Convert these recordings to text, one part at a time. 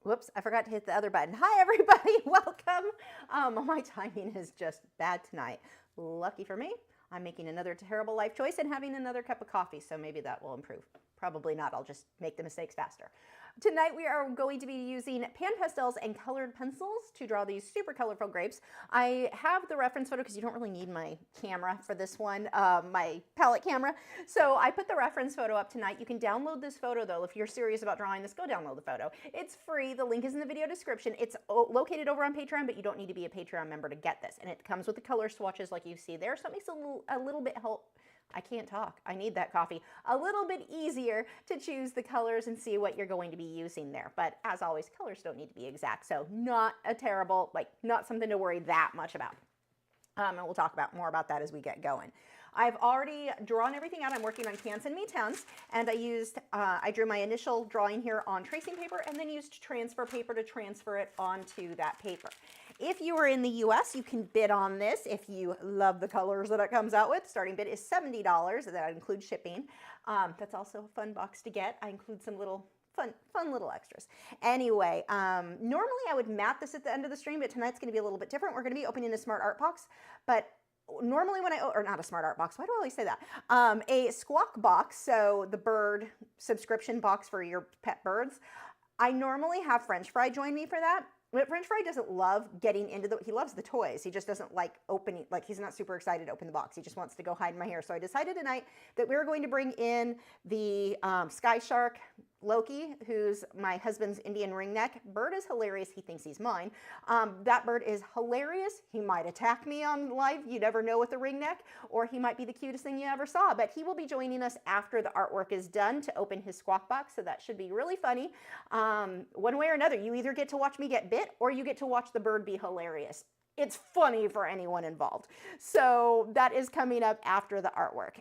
Whoops, I forgot to hit the other button. Hi, everybody. Welcome. My timing is just bad tonight. Lucky for me, I'm making another terrible life choice and having another cup of coffee, so maybe that will improve. Probably not. I'll just make the mistakes faster. Tonight we are going to be using pan pastels and colored pencils to draw these super colorful grapes. I have the reference photo because you don't really need my camera for this one, my palette camera. So I put the reference photo up tonight. You can download this photo though. If you're serious about drawing this, go download the photo. It's free. The link is in the video description. It's located over on Patreon, but you don't need to be a Patreon member to get this. And it comes with the color swatches like you see there. So it makes it a little bit I can't talk. I need that coffee. A little bit easier to choose the colors and see what you're going to be using there. But as always, colors don't need to be exact. So not a terrible, not something to worry that much about. And we'll talk more about that as we get going. I've already drawn everything out. I'm working on Inktense and MeWe, and I drew my initial drawing here on tracing paper and then used transfer paper to transfer it onto that paper. If you are in the US, you can bid on this if you love the colors that it comes out with. Starting bid is $70. That includes shipping. That's also a fun box to get. I include some little fun little extras. Anyway, normally I would mat this at the end of the stream, but tonight's going to be a little bit different. We're going to be opening a Smart Art box, but normally when or not a Smart Art box, why do I always say that? A Squawk box, so the bird subscription box for your pet birds. I normally have French Fry join me for that. But French Fry doesn't love getting into he loves the toys. He just doesn't like opening, he's not super excited to open the box. He just wants to go hide in my hair. So I decided tonight that we were going to bring in the Sky Shark Loki, who's my husband's Indian ringneck. Bird is hilarious. He thinks he's mine. That bird is hilarious. He might attack me on live. You never know with the ringneck, or he might be the cutest thing you ever saw. But he will be joining us after the artwork is done to open his Squawk box. So that should be really funny. One way or another, you either get to watch me get bit or you get to watch the bird be hilarious. It's funny for anyone involved. So that is coming up after the artwork.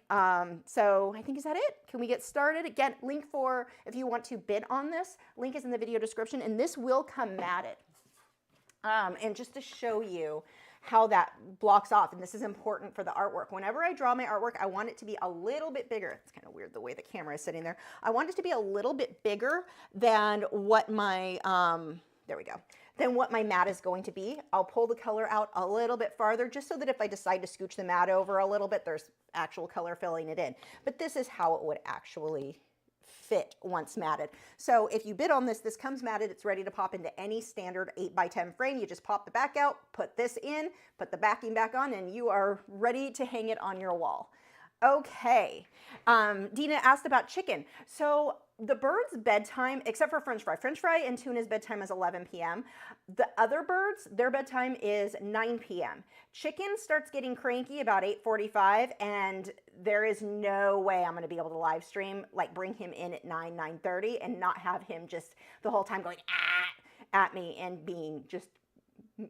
So I think, is that it? Can we get started? Again, link for, if you want to bid on this, link is in the video description, and this will come matted. And just to show you how that blocks off, and this is important for the artwork. Whenever I draw my artwork, I want it to be a little bit bigger. It's kind of weird the way the camera is sitting there. I want it to be a little bit bigger than what my, there we go, than what my mat is going to be. I'll pull the color out a little bit farther just so that if I decide to scooch the mat over a little bit, there's actual color filling it in. But this is how it would actually fit once matted. So if you bid on this, this comes matted. It's ready to pop into any standard 8x10 frame. You just pop the back out, put this in, put the backing back on, and you are ready to hang it on your wall. Okay, Dina asked about chicken. So the bird's bedtime, except for French Fry and Tuna's bedtime is 11 p.m. The other birds, their bedtime is 9 p.m. Chicken starts getting cranky about 8:45, and there is no way I'm going to be able to live stream, bring him in at 9:30 and not have him just the whole time going at me and being just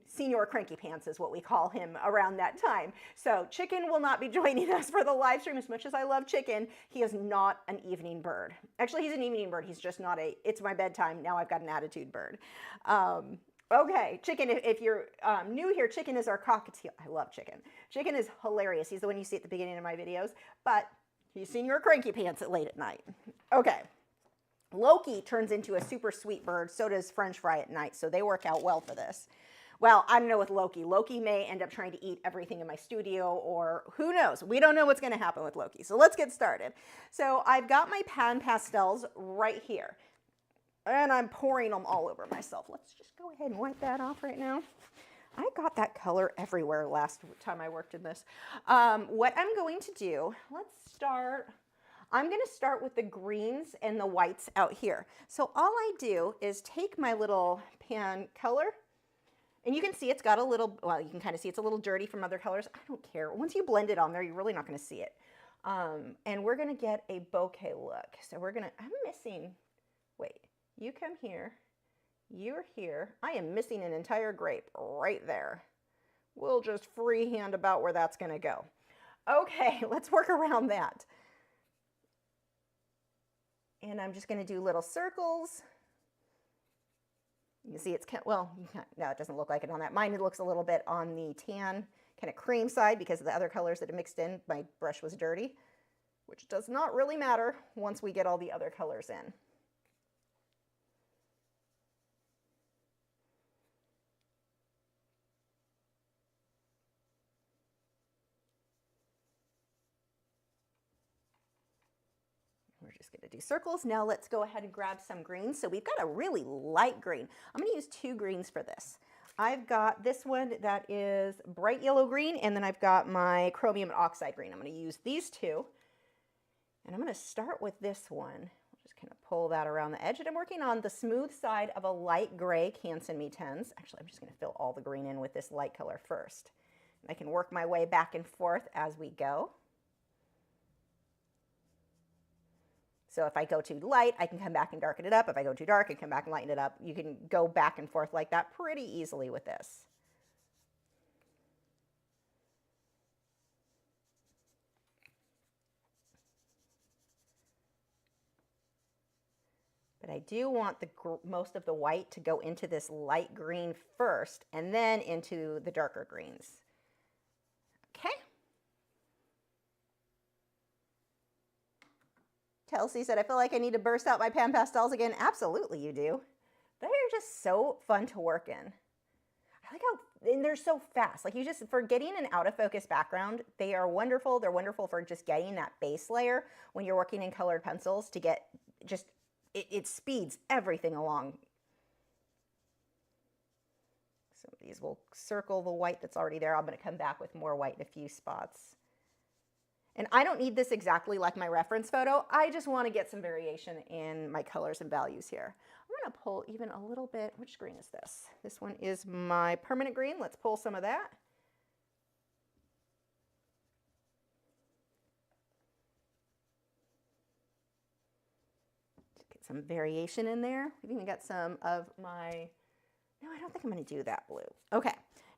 senior cranky pants is what we call him around that time. So Chicken will not be joining us for the live stream. As much as I love Chicken, he is not an evening bird. Actually, he's an evening bird. He's just not it's my bedtime. Now I've got an attitude bird. Okay, Chicken, if you're new here, Chicken is our cockatiel. I love Chicken. Chicken is hilarious. He's the one you see at the beginning of my videos, but he's senior cranky pants at late at night. Okay. Loki turns into a super sweet bird. So does French Fry at night. So they work out well for this. Well, I don't know with Loki. Loki may end up trying to eat everything in my studio, or who knows? We don't know what's going to happen with Loki. So let's get started. So I've got my pan pastels right here, and I'm pouring them all over myself. Let's just go ahead and wipe that off right now. I got that color everywhere last time I worked in this. What I'm going to do, I'm going to start with the greens and the whites out here. So all I do is take my little pan color, and you can see it's got a little, well, you can kind of see it's a little dirty from other colors. I don't care. Once you blend it on there, you're really not going to see it. And we're going to get a bouquet look. So we're going to, I'm missing, wait, you come here, you're here. I am missing an entire grape right there. We'll just freehand about where that's going to go. Okay, let's work around that. And I'm just going to do little circles. You can see it's, well, no, it doesn't look like it on that. Mine, it looks a little bit on the tan, kind of cream side because of the other colors that it mixed in. My brush was dirty, which does not really matter once we get all the other colors in. We're just going to do circles. Now let's go ahead and grab some greens. So we've got a really light green. I'm going to use 2 greens for this. I've got this one that is bright yellow green, and then I've got my chromium oxide green. I'm going to use these 2. And I'm going to start with this one. I'll just kind of pull that around the edge. And I'm working on the smooth side of a light gray Canson MeTense. Actually, I'm just going to fill all the green in with this light color first. And I can work my way back and forth as we go. So if I go too light, I can come back and darken it up. If I go too dark, I can come back and lighten it up. You can go back and forth like that pretty easily with this. But I do want most of the white to go into this light green first and then into the darker greens. Okay. Kelsey said, I feel like I need to burst out my pan pastels again. Absolutely you do. They're just so fun to work in. I like how, and they're so fast. Like for getting an out of focus background, they are wonderful. They're wonderful for just getting that base layer when you're working in colored pencils to get just, it speeds everything along. So these will circle the white that's already there. I'm going to come back with more white in a few spots. And I don't need this exactly like my reference photo. I just want to get some variation in my colors and values here. I'm going to pull even a little bit. Which green is this? This one is my permanent green. Let's pull some of that. Get some variation in there. We've even got some of my, no, I don't think I'm going to do that blue. Okay.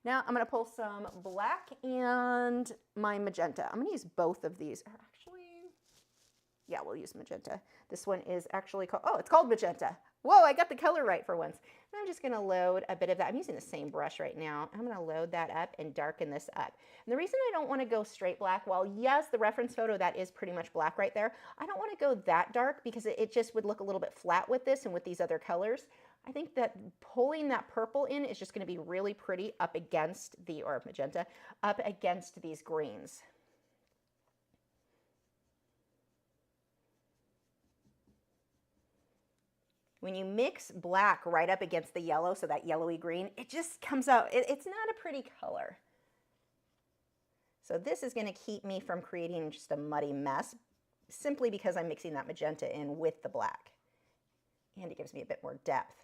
Now I'm going to pull some black and my magenta. I'm going to use both of these. Or actually, yeah, we'll use magenta. This one is actually called, oh, it's called magenta. Whoa, I got the color right for once. And I'm just going to load a bit of that. I'm using the same brush right now. I'm going to load that up and darken this up. And the reason I don't want to go straight black, well, yes, the reference photo, that is pretty much black right there. I don't want to go that dark because it just would look a little bit flat with this and with these other colors. I think that pulling that purple in is just going to be really pretty up against the, or magenta, up against these greens. When you mix black right up against the yellow, so that yellowy green, it just comes out, it's not a pretty color. So this is going to keep me from creating just a muddy mess, simply because I'm mixing that magenta in with the black. And it gives me a bit more depth.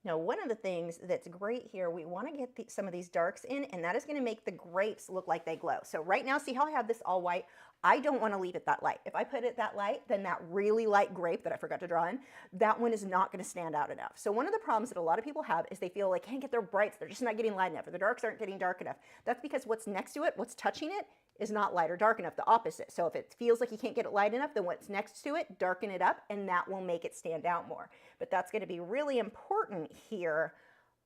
Now, one of the things that's great here, we want to get some of these darks in, and that is going to make the grapes look like they glow. So right now, see how I have this all white? I don't want to leave it that light. If I put it that light, then that really light grape that I forgot to draw in, that one is not going to stand out enough. So one of the problems that a lot of people have is they feel like can't get their brights, they're just not getting light enough, or the darks aren't getting dark enough. That's because what's next to it, what's touching it, is not light or dark enough, the opposite. So if it feels like you can't get it light enough, then what's next to it, darken it up, and that will make it stand out more. But that's going to be really important here,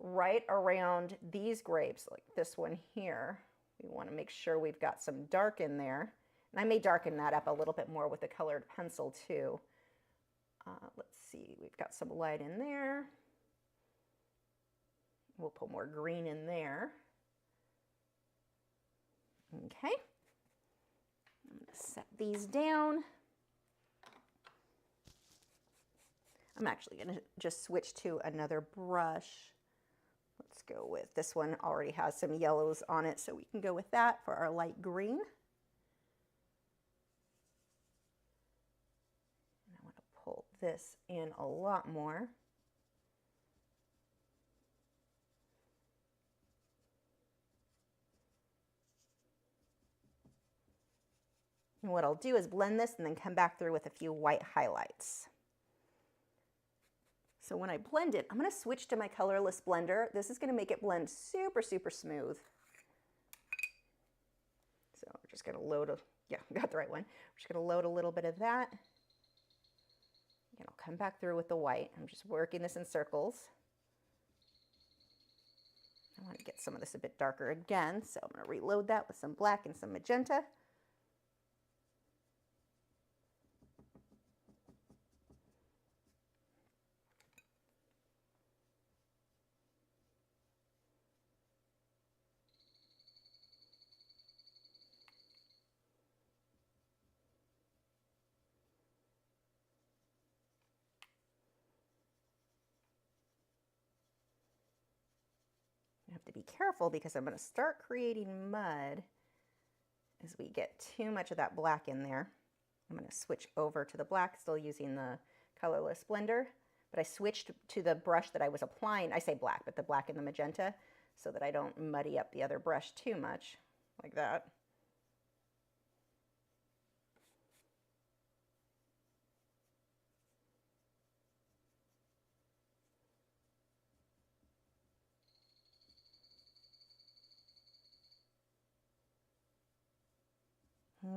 right around these grapes, like this one here. We want to make sure we've got some dark in there. And I may darken that up a little bit more with a colored pencil too. Let's see, we've got some light in there. We'll put more green in there. Okay. I'm going to set these down. I'm actually going to just switch to another brush. Let's go with this one. Already has some yellows on it, so we can go with that for our light green. And I want to pull this in a lot more. And what I'll do is blend this and then come back through with a few white highlights. So when I blend it, I'm going to switch to my colorless blender. This is going to make it blend super, super smooth. So we're just going to load a, yeah, got the right one. We're just going to load a little bit of that. And I'll come back through with the white. I'm just working this in circles. I want to get some of this a bit darker again, so I'm going to reload that with some black and some magenta. have to be careful because I'm going to start creating mud as we get too much of that black in there. I'm going to switch over to the black, still using the colorless blender, but I switched to the brush that I was applying. I say black, but the black and the magenta, so that I don't muddy up the other brush too much, like that.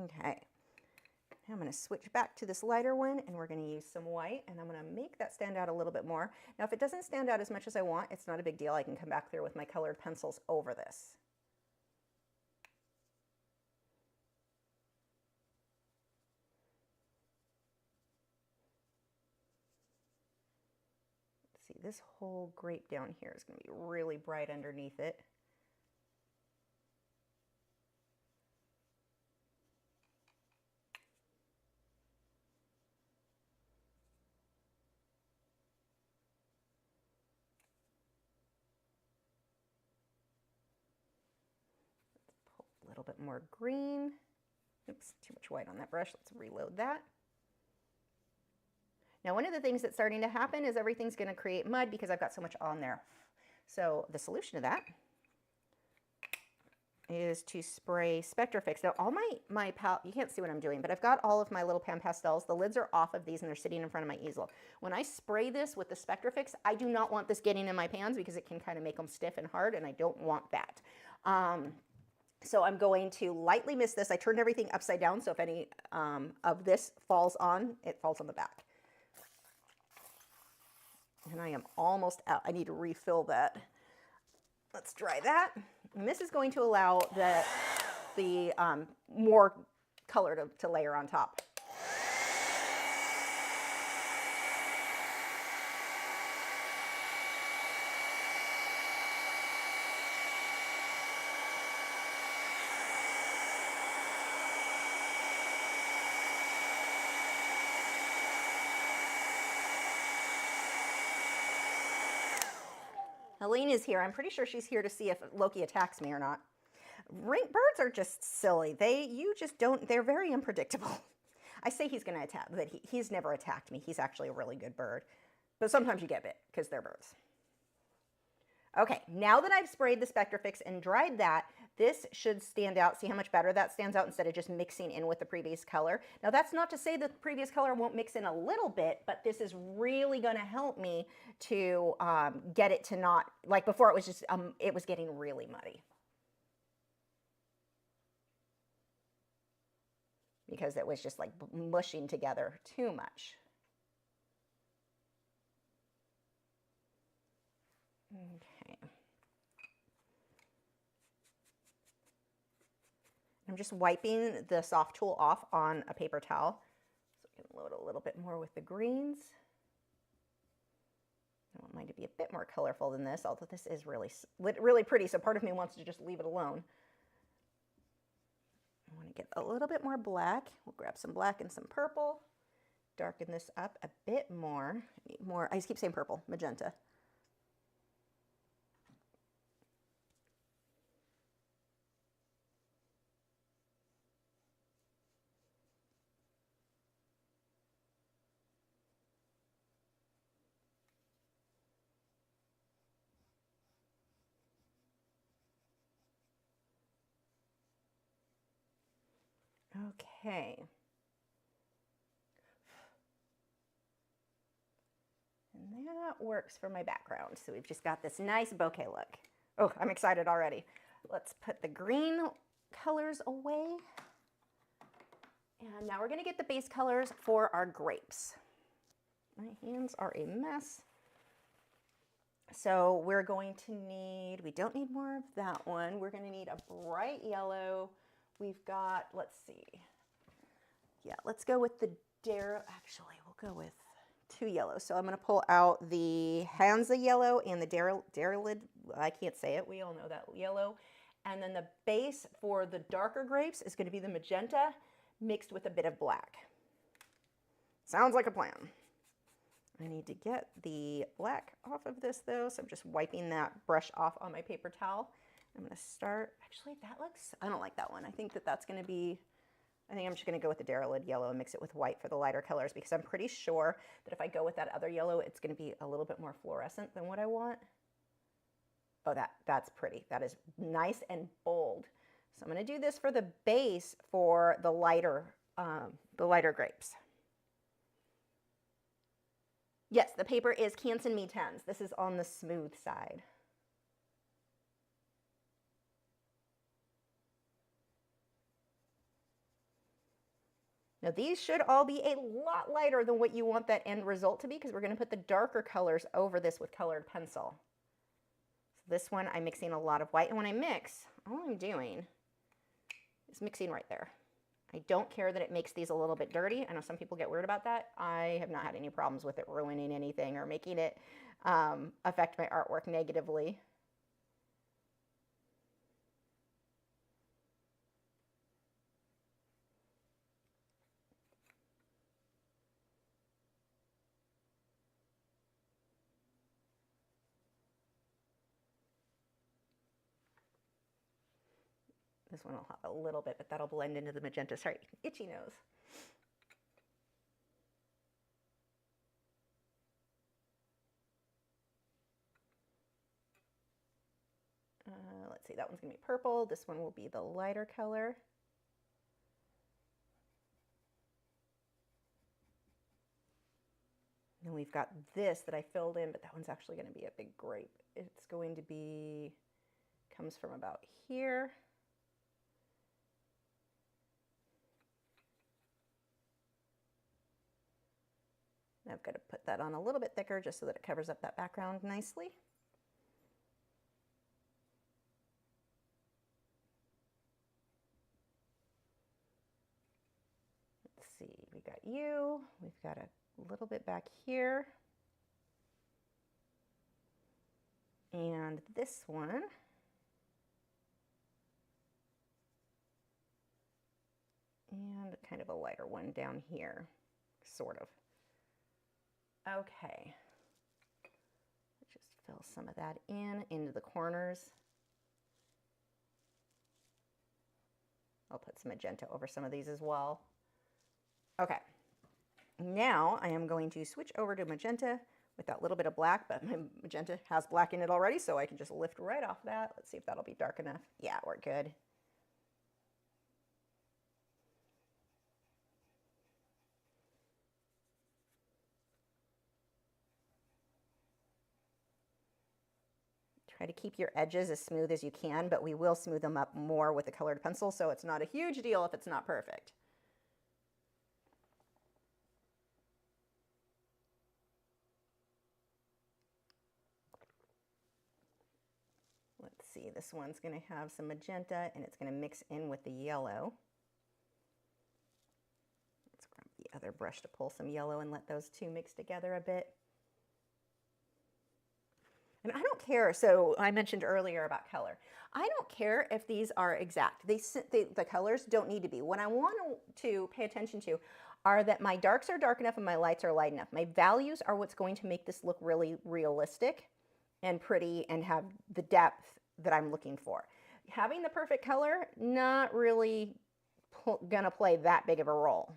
Okay, now I'm going to switch back to this lighter one, and we're going to use some white, and I'm going to make that stand out a little bit more. Now, if it doesn't stand out as much as I want, it's not a big deal. I can come back through with my colored pencils over this. See, this whole grape down here is going to be really bright underneath it. A little bit more green. Oops, too much white on that brush. Let's reload that. Now, one of the things that's starting to happen is everything's going to create mud because I've got so much on there. So the solution to that is to spray Spectrafix. Now, all my palette, you can't see what I'm doing, but I've got all of my little pan pastels. The lids are off of these and they're sitting in front of my easel. When I spray this with the Spectrafix, I do not want this getting in my pans because it can kind of make them stiff and hard, and I don't want that. So I'm going to lightly mist this. I turned everything upside down, so if any of this falls on, it falls on the back. And I am almost out. I need to refill that. Let's dry that. And this is going to allow the more color to layer on top. Helene is here. I'm pretty sure she's here to see if Loki attacks me or not. Birds are just silly. You just don't, they're very unpredictable. I say he's going to attack, but he's never attacked me. He's actually a really good bird. But sometimes you get bit because they're birds. Okay, now that I've sprayed the Spectrafix and dried that, this should stand out. See how much better that stands out instead of just mixing in with the previous color. Now, that's not to say that the previous color won't mix in a little bit, but this is really going to help me to get it to not, like before it was just, it was getting really muddy. Because it was just like mushing together too much. Okay. I'm just wiping the soft tool off on a paper towel so we can load a little bit more with the greens. I want mine to be a bit more colorful than this, although this is really pretty, so part of me wants to just leave it alone. I want to get a little bit more black. We'll grab some black and some purple, darken this up a bit more. I just keep saying purple, magenta. Okay. And that works for my background. So we've just got this nice bouquet look. Oh, I'm excited already. Let's put the green colors away. And now we're going to get the base colors for our grapes. My hands are a mess. So we're going to need, we don't need more of that one. We're going to need a bright yellow. We've got, let's see. Yeah, let's go with the actually, we'll go with 2 yellows. So I'm going to pull out the Hansa yellow and the Darilid, I can't say it, we all know that yellow. And then the base for the darker grapes is going to be the magenta mixed with a bit of black. Sounds like a plan. I need to get the black off of this though, so I'm just wiping that brush off on my paper towel. I'm going to start, actually that looks, I don't like that one. I think that that's going to be, I think I'm just going to go with the Derralid yellow and mix it with white for the lighter colors, because I'm pretty sure that if I go with that other yellow, it's going to be a little bit more fluorescent than what I want. Oh, that's pretty. That is nice and bold. So I'm going to do this for the base for the lighter grapes. Yes, the paper is Canson MeTens. This is on the smooth side. Now these should all be a lot lighter than what you want that end result to be, because we're going to put the darker colors over this with colored pencil. So this one I'm mixing a lot of white, and when I mix, all I'm doing is mixing right there. I don't care that it makes these a little bit dirty. I know some people get weird about that. I have not had any problems with it ruining anything or making it affect my artwork negatively. This one will have a little bit, but that'll blend into the magenta. Sorry, itchy nose. Let's see, that one's going to be purple. This one will be the lighter color. And we've got this that I filled in, but that one's actually going to be a big grape. It's going to be, comes from about here. I've got to put that on a little bit thicker just so that it covers up that background nicely. Let's see, we got you, we've got a little bit back here. And this one. And kind of a lighter one down here, sort of. Okay, just fill some of that into the corners. I'll put some magenta over some of these as well. Okay, now I am going to switch over to magenta with that little bit of black, but my magenta has black in it already, so I can just lift right off that. Let's see if that'll be dark enough. Yeah, we're good. Try to keep your edges as smooth as you can, but we will smooth them up more with a colored pencil, so it's not a huge deal if it's not perfect. Let's see, this one's going to have some magenta, and it's going to mix in with the yellow. Let's grab the other brush to pull some yellow and let those two mix together a bit. And I don't care, so I mentioned earlier about color. I don't care if these are exact. The colors don't need to be. What I want to pay attention to are that my darks are dark enough and my lights are light enough. My values are what's going to make this look really realistic and pretty and have the depth that I'm looking for. Having the perfect color, not really gonna play that big of a role.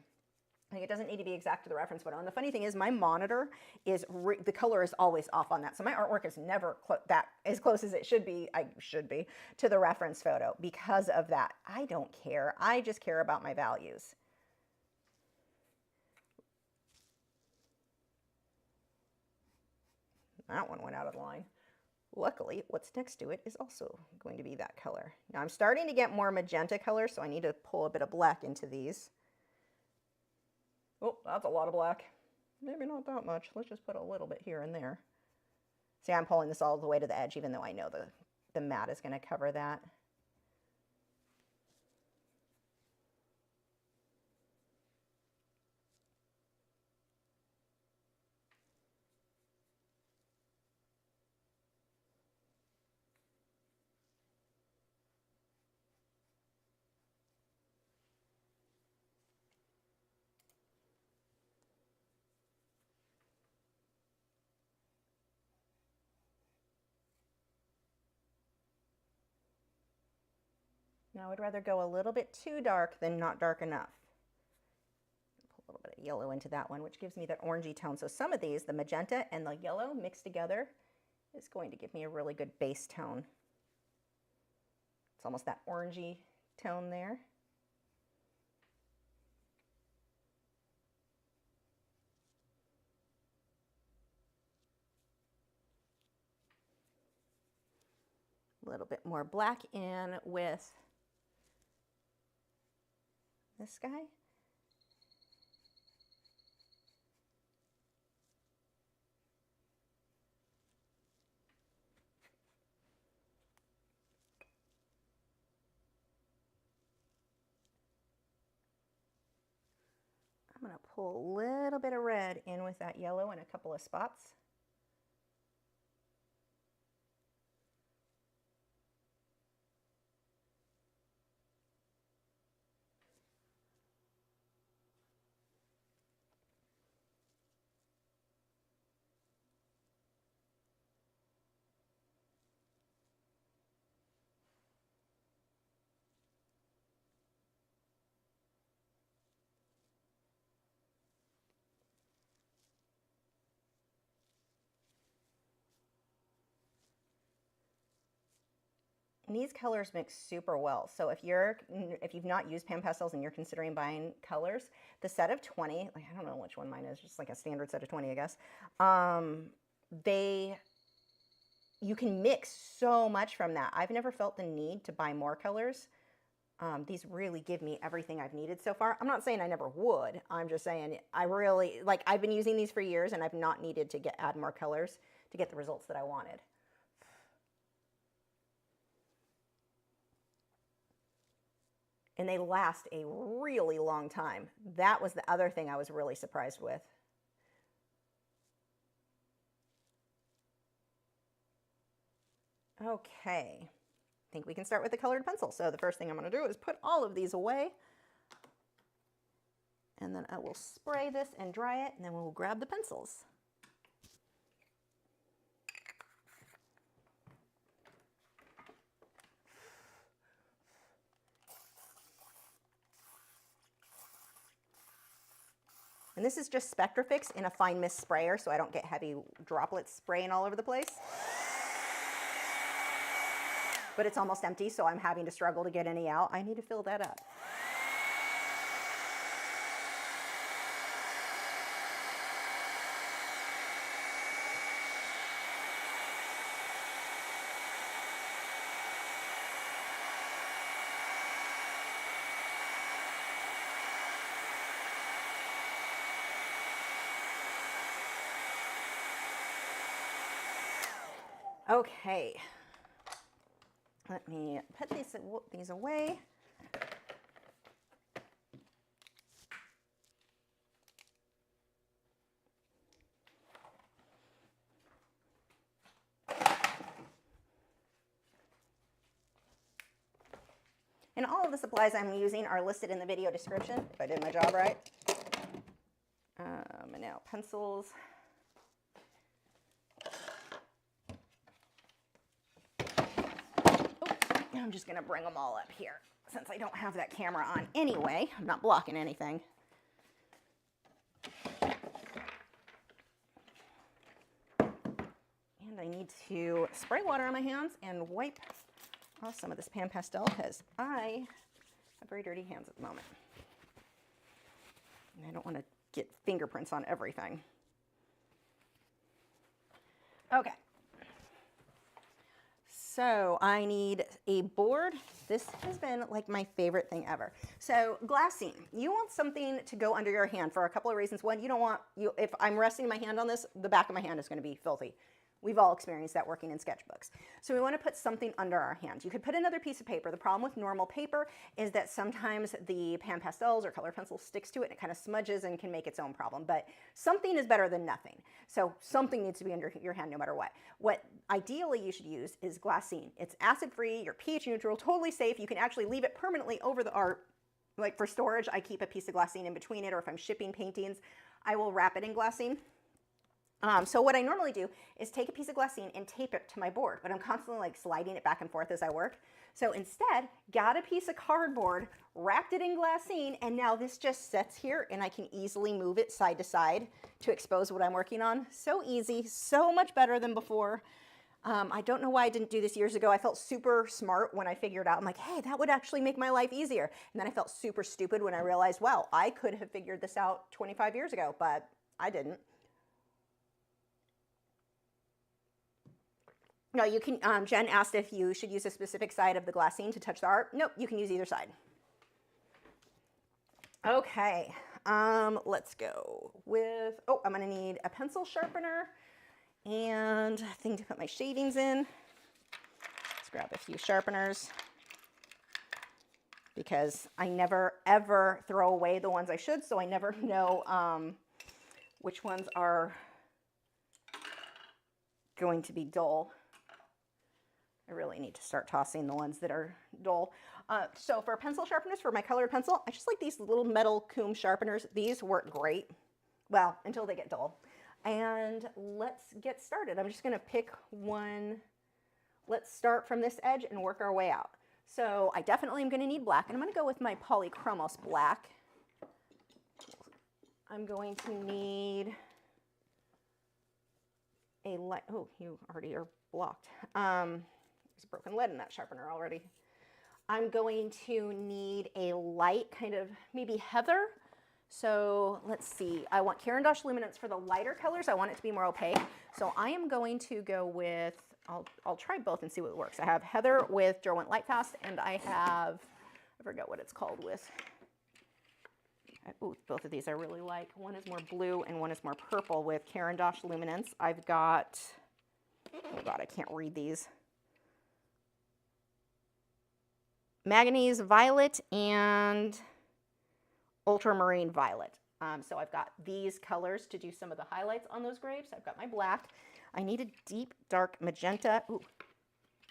Like, it doesn't need to be exact to the reference photo. And the funny thing is, my monitor is, the color is always off on that. So my artwork is never that as close as it should be, to the reference photo because of that. I don't care. I just care about my values. That one went out of line. Luckily, what's next to it is also going to be that color. Now I'm starting to get more magenta color, so I need to pull a bit of black into these. Oh, that's a lot of black. Maybe not that much. Let's just put a little bit here and there. See, I'm pulling this all the way to the edge, even though I know the mat is going to cover that. I would rather go a little bit too dark than not dark enough. Put a little bit of yellow into that one, which gives me that orangey tone. So some of these, the magenta and the yellow mixed together, is going to give me a really good base tone. It's almost that orangey tone there. A little bit more black in with this guy. I'm going to pull a little bit of red in with that yellow in a couple of spots. And these colors mix super well. So if you've not used Pan Pastels and you're considering buying colors, the set of 20, like I don't know which one mine is, just like a standard set of 20, I guess. You can mix so much from that. I've never felt the need to buy more colors. These really give me everything I've needed so far. I'm not saying I never would. I'm just saying I really, like I've been using these for years and I've not needed to add more colors to get the results that I wanted. And they last a really long time. That was the other thing I was really surprised with. Okay, I think we can start with the colored pencil. So the first thing I'm going to do is put all of these away. And then I will spray this and dry it, and then we'll grab the pencils. And this is just Spectrafix in a fine mist sprayer, so I don't get heavy droplets spraying all over the place. But it's almost empty, so I'm having to struggle to get any out. I need to fill that up. Okay, let me put these away. And all of the supplies I'm using are listed in the video description, if I did my job right. And now pencils. I'm just going to bring them all up here since I don't have that camera on anyway. I'm not blocking anything. And I need to spray water on my hands and wipe off some of this Pan Pastel because I have very dirty hands at the moment. And I don't want to get fingerprints on everything. Okay. So I need a board. This has been like my favorite thing ever. So glassine, you want something to go under your hand for a couple of reasons. One, you don't want, if I'm resting my hand on this, the back of my hand is going to be filthy. We've all experienced that working in sketchbooks. So we want to put something under our hand. You could put another piece of paper. The problem with normal paper is that sometimes the Pan Pastels or color pencil sticks to it and it kind of smudges and can make its own problem. But something is better than nothing. So something needs to be under your hand no matter what. What ideally you should use is glassine. It's acid-free, you're pH neutral, totally safe. You can actually leave it permanently over the art. Like for storage, I keep a piece of glassine in between it, or if I'm shipping paintings, I will wrap it in glassine. So what I normally do is take a piece of glassine and tape it to my board, but I'm constantly like sliding it back and forth as I work. So instead, got a piece of cardboard, wrapped it in glassine, and now this just sits here and I can easily move it side to side to expose what I'm working on. So easy, so much better than before. I don't know why I didn't do this years ago. I felt super smart when I figured out, I'm like, hey, that would actually make my life easier. And then I felt super stupid when I realized, well, I could have figured this out 25 years ago, but I didn't. No, you can, Jen asked if you should use a specific side of the glassine to touch the art. Nope, you can use either side. Okay, let's go with, oh, I'm gonna need a pencil sharpener and a thing to put my shadings in. Let's grab a few sharpeners because I never ever throw away the ones I should, so I never know which ones are going to be dull. I really need to start tossing the ones that are dull. So for pencil sharpeners, for my colored pencil, I just like these little metal comb sharpeners. These work great. Well, until they get dull. And let's get started. I'm just gonna pick one. Let's start from this edge and work our way out. So I definitely am gonna need black, and I'm gonna go with my polychromos black. I'm going to need a light, oh, you already are blocked. There's broken lead in that sharpener already. I'm going to need a light, kind of maybe heather. So let's see, I want Caran d'Ache luminance for the lighter colors. I want it to be more opaque. So I am going to go with, I'll try both and see what works. I have heather with Derwent Lightfast, and I have, I forget what it's called with, ooh, both of these I really like. One is more blue and one is more purple with Caran d'Ache luminance. I've got, oh God, I can't read these. Manganese violet and ultramarine violet. So I've got these colors to do some of the highlights on those grapes. I've got my black. I need a deep dark magenta. Ooh,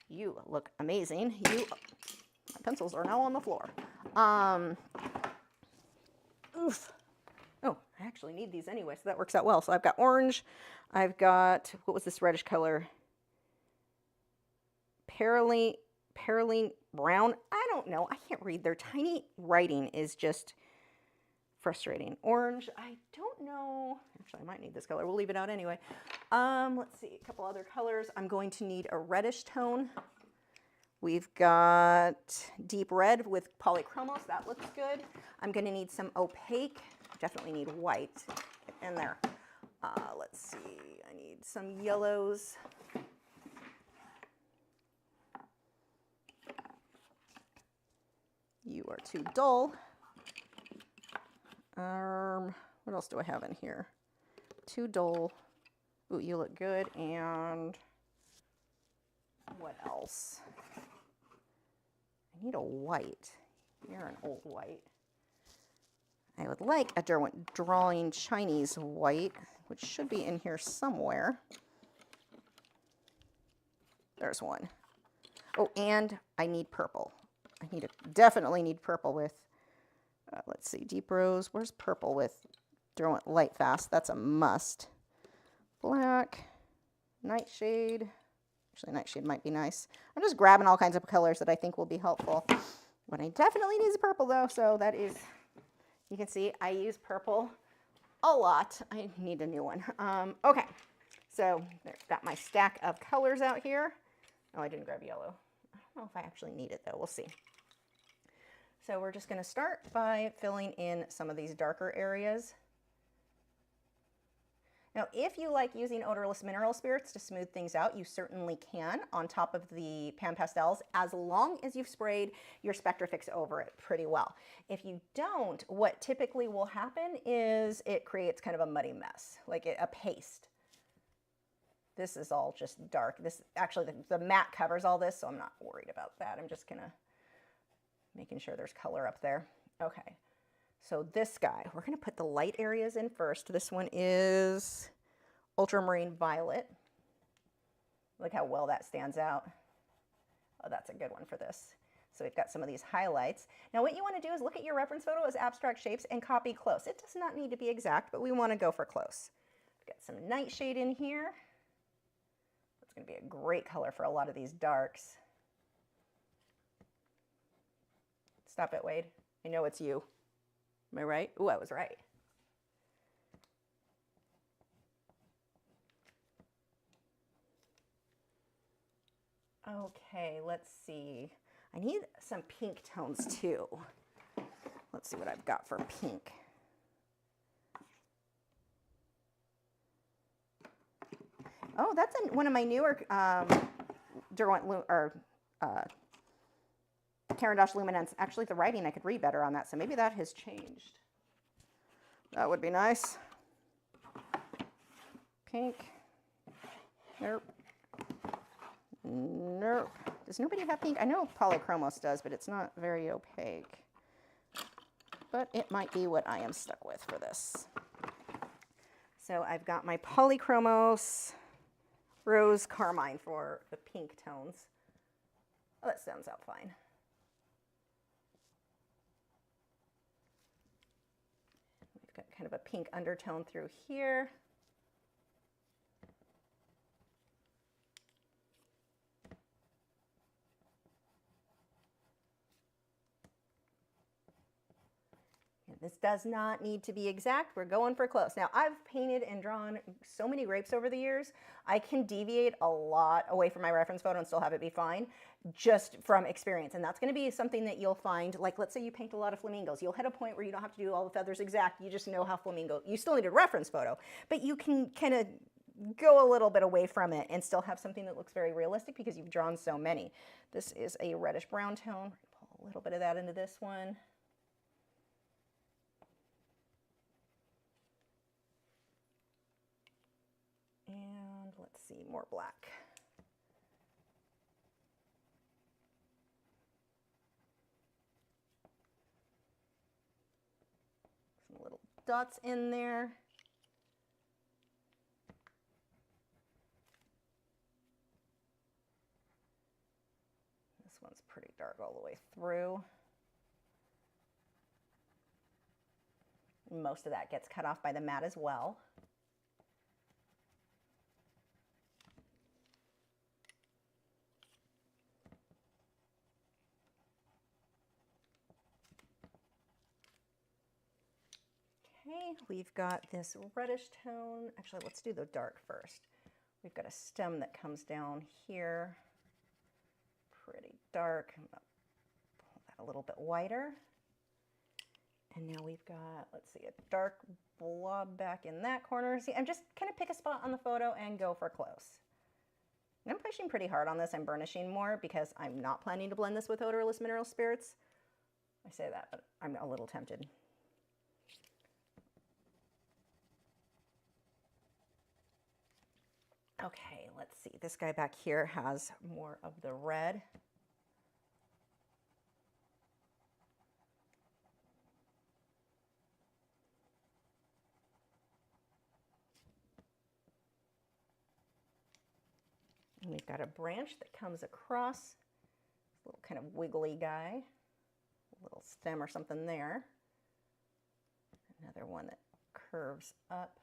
you look amazing. My pencils are now on the floor. Oof. Oh, I actually need these anyway, so that works out well. So I've got orange. I've got, what was this reddish color? Perylene brown. I don't know. I can't read. Their tiny writing is just frustrating. Orange. I don't know. Actually, I might need this color. We'll leave it out anyway. Let's see. A couple other colors. I'm going to need a reddish tone. We've got deep red with polychromos. That looks good. I'm going to need some opaque. Definitely need white in there. Let's see. I need some yellows. You are too dull. What else do I have in here? Too dull. Ooh, you look good. And what else? I need a white. You're an old white. I would like a Derwent Drawing Chinese white, which should be in here somewhere. There's one. Oh, and I need purple. Definitely need purple with, let's see, deep rose. Where's purple with Derwent Lightfast? That's a must. Black, nightshade. Actually, nightshade might be nice. I'm just grabbing all kinds of colors that I think will be helpful. What I definitely need is purple though, so that is, you can see I use purple a lot. I need a new one. Okay, so I've got my stack of colors out here. Oh, I didn't grab yellow. I don't know if I actually need it though, we'll see. So we're just gonna start by filling in some of these darker areas. Now, if you like using odorless mineral spirits to smooth things out, you certainly can on top of the pan pastels, as long as you've sprayed your Spectrafix over it pretty well. If you don't, what typically will happen is it creates kind of a muddy mess, like a paste. This is all just dark. This actually, the matte covers all this, so I'm not worried about that. I'm just gonna making sure there's color up there. Okay. So this guy, we're going to put the light areas in first. This one is ultramarine violet. Look how well that stands out. Oh, that's a good one for this. So we've got some of these highlights. Now what you want to do is look at your reference photo as abstract shapes and copy close. It does not need to be exact, but we want to go for close. get some nightshade in here. It's going to be a great color for a lot of these darks. Stop it, Wade. I know it's you. Am I right? Ooh, I was right. Okay, let's see. I need some pink tones too. Let's see what I've got for pink. Oh, that's one of my newer Derwent or Caran d'Ache Luminance. Actually, the writing I could read better on that, so maybe that has changed. That would be nice. Pink. Nope. Nope. Does nobody have pink? I know Polychromos does, but it's not very opaque. But it might be what I am stuck with for this. So I've got my Polychromos Rose Carmine for the pink tones. Oh, that sounds out fine. We've got kind of a pink undertone through here. This does not need to be exact. We're going for close. Now, I've painted and drawn so many grapes over the years. I can deviate a lot away from my reference photo and still have it be fine, just from experience. And that's going to be something that you'll find, like let's say you paint a lot of flamingos. You'll hit a point where you don't have to do all the feathers exact. You just know how flamingo, you still need a reference photo, but you can kind of go a little bit away from it and still have something that looks very realistic because you've drawn so many. This is a reddish brown tone. Pull a little bit of that into this one. And let's see, more black. Some little dots in there. This one's pretty dark all the way through. Most of that gets cut off by the mat as well. Okay, we've got this reddish tone. Actually, let's do the dark first. We've got a stem that comes down here, pretty dark. I'm gonna pull that a little bit whiter. And now we've got, let's see, a dark blob back in that corner. See, I'm just kind of pick a spot on the photo and go for close. And I'm pushing pretty hard on this. I'm burnishing more because I'm not planning to blend this with odorless mineral spirits. I say that, but I'm a little tempted. Okay, let's see. This guy back here has more of the red. And we've got a branch that comes across, this little kind of wiggly guy, a little stem or something there. Another one that curves up.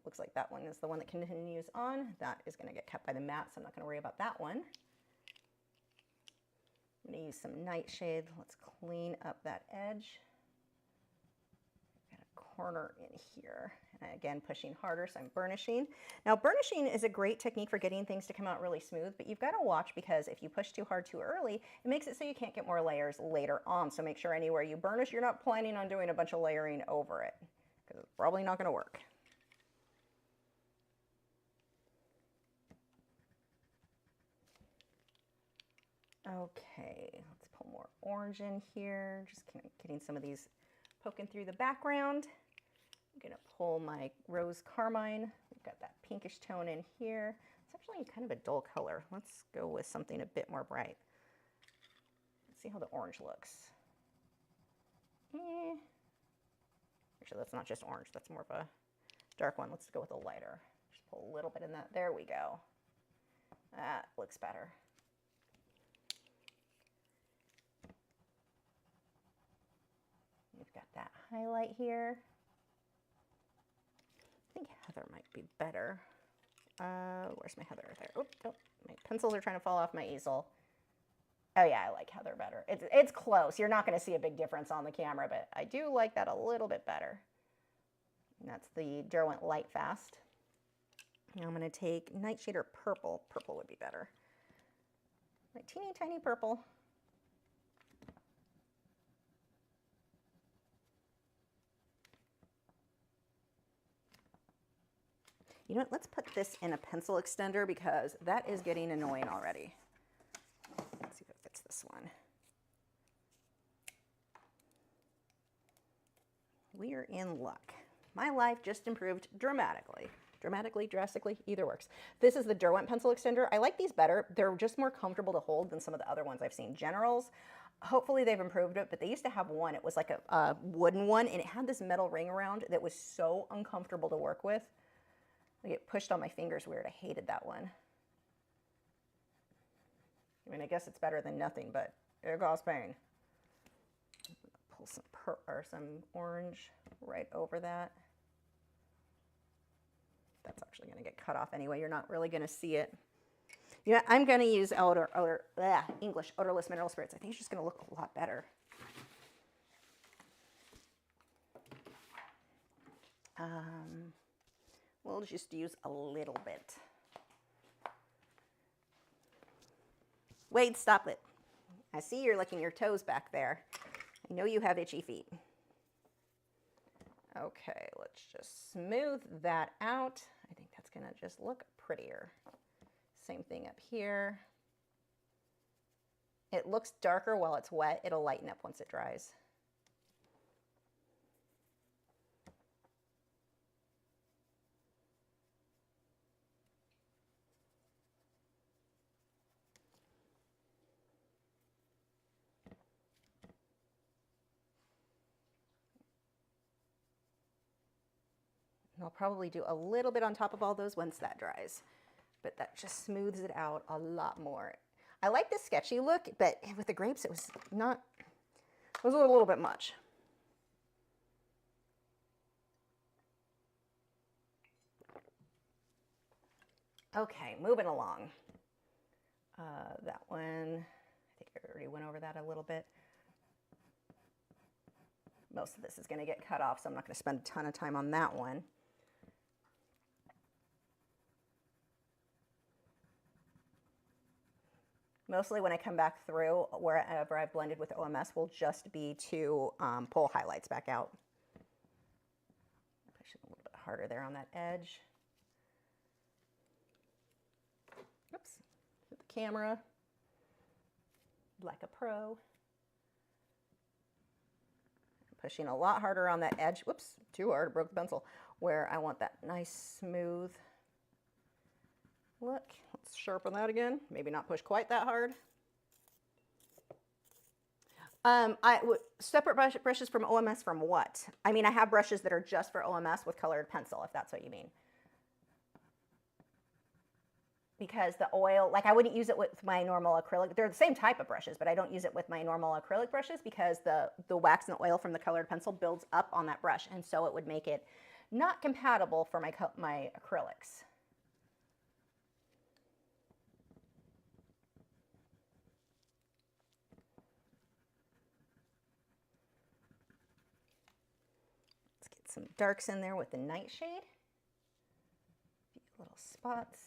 Looks like that one is the one that continues on. That is going to get cut by the mat, so I'm not going to worry about that one. I'm going to use some nightshade. Let's clean up that edge. Got a corner in here. And again, pushing harder, so I'm burnishing. Now, burnishing is a great technique for getting things to come out really smooth, but you've got to watch because if you push too hard too early, it makes it so you can't get more layers later on. So make sure anywhere you burnish, you're not planning on doing a bunch of layering over it because it's probably not going to work. Okay, let's pull more orange in here. Just kind of getting some of these poking through the background. I'm gonna pull my rose carmine. We've got that pinkish tone in here. It's actually kind of a dull color. Let's go with something a bit more bright. Let's see how the orange looks. Actually, that's not just orange. That's more of a dark one. Let's go with a lighter. Just pull a little bit in that. There we go. That looks better. We've got that highlight here. think heather might be better. Where's my heather? There. Oh, oh, my pencils are trying to fall off my easel. Oh yeah, I like heather better. It's close. You're not going to see a big difference on the camera, but I do like that a little bit better. And that's the Derwent Light Fast. Now I'm going to take Nightshade or Purple. Purple would be better. My teeny tiny purple. You know what, let's put this in a pencil extender because that is getting annoying already. Let's see if it fits this one. We are in luck. My life just improved dramatically. Dramatically, drastically, either works. This is the Derwent pencil extender. I like these better. They're just more comfortable to hold than some of the other ones I've seen. Generals, hopefully they've improved it, but they used to have one. It was like a wooden one, and it had this metal ring around that was so uncomfortable to work with. I get pushed on my fingers weird. I hated that one. I mean, I guess it's better than nothing, but it caused pain. Pull some orange right over that. That's actually going to get cut off anyway. You're not really going to see it. Yeah, I'm going to use English odorless mineral spirits. I think it's just going to look a lot better. We'll just use a little bit. Wade, stop it. I see you're licking your toes back there. I know you have itchy feet. Okay, let's just smooth that out. I think that's gonna just look prettier. Same thing up here. It looks darker while it's wet. It'll lighten up once it dries. And I'll probably do a little bit on top of all those once that dries, but that just smooths it out a lot more. I like the sketchy look, but with the grapes, it was a little bit much. Okay, moving along. That one, I think I already went over that a little bit. Most of this is going to get cut off, so I'm not going to spend a ton of time on that one. Mostly when I come back through, wherever I've blended with OMS will just be to pull highlights back out. Push it a little bit harder there on that edge. Oops, hit the camera like a pro. Pushing a lot harder on that edge. Whoops, too hard, broke the pencil. Where I want that nice smooth look. Let's sharpen that again. Maybe not push quite that hard. Separate brushes from OMS from what? I mean, I have brushes that are just for OMS with colored pencil, if that's what you mean. Because the oil, like I wouldn't use it with my normal acrylic. They're the same type of brushes, but I don't use it with my normal acrylic brushes because the wax and the oil from the colored pencil builds up on that brush, and so it would make it not compatible for my acrylics. Let's get some darks in there with the Nightshade. A few little spots.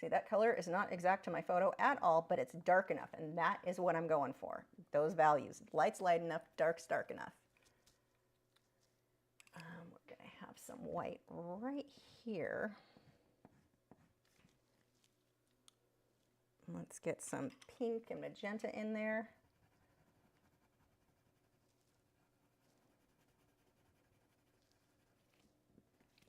See, that color is not exact to my photo at all, but it's dark enough, and that is what I'm going for. Those values. Light's light enough, dark's dark enough. We're going to have some white right here. Let's get some pink and magenta in there.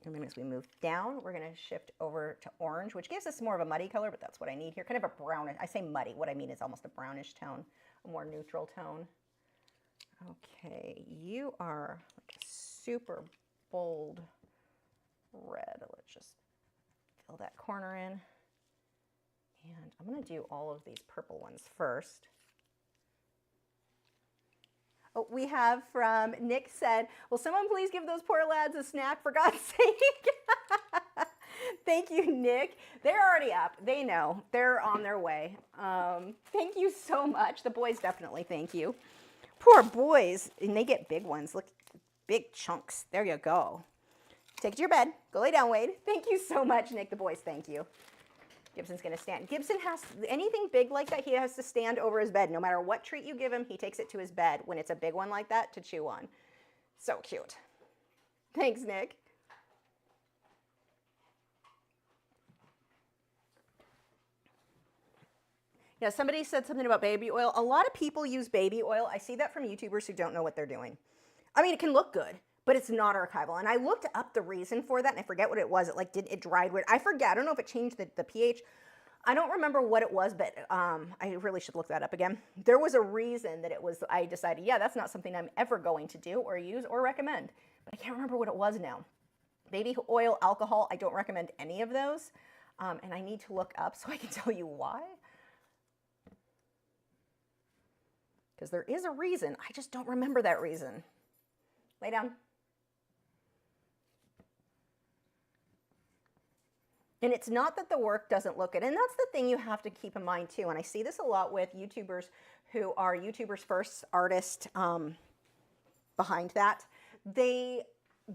And then as we move down, we're going to shift over to orange, which gives us more of a muddy color, but that's what I need here. Kind of a brownish, I say muddy, what I mean is almost a brownish tone, a more neutral tone. Okay, you are like a super bold red. Let's just fill that corner in. And I'm going to do all of these purple ones first. we have from Nick said, will someone please give those poor lads a snack for God's sake? Thank you, Nick. They're already up. They know. They're on their way. Thank you so much. The boys definitely thank you. Poor boys. And they get big ones. Look, big chunks. There you go. Take it to your bed. Go lay down, Wade. Thank you so much, Nick. The boys thank you. Gibson's going to stand. Gibson has, anything big like that, he has to stand over his bed. No matter what treat you give him, he takes it to his bed when it's a big one like that to chew on. So cute. Thanks, Nick. Yeah, somebody said something about baby oil. A lot of people use baby oil. I see that from YouTubers who don't know what they're doing. I mean, it can look good, but it's not archival. And I looked up the reason for that, and I forget what it was. It like it dried weird. I forget. I don't know if it changed the pH. I don't remember what it was, but I really should look that up again. There was a reason that it was. I decided, yeah, that's not something I'm ever going to do or use or recommend. But I can't remember what it was now. Baby oil, alcohol. I don't recommend any of those, and I need to look up so I can tell you why. Because there is a reason. I just don't remember that reason. Lay down. And it's not that the work doesn't look good. And that's the thing you have to keep in mind too. And I see this a lot with YouTubers who are YouTubers first, artist behind that. They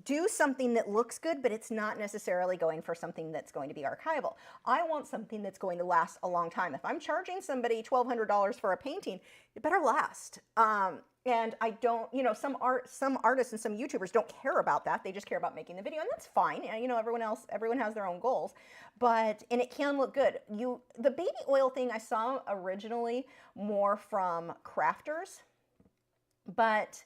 do something that looks good, but it's not necessarily going for something that's going to be archival. I want something that's going to last a long time. If I'm charging somebody $1,200 for a painting, it better last. And I don't, you know, some artists and some YouTubers don't care about that. They just care about making the video, and that's fine. You know, everyone has their own goals, and it can look good. The baby oil thing I saw originally more from crafters, but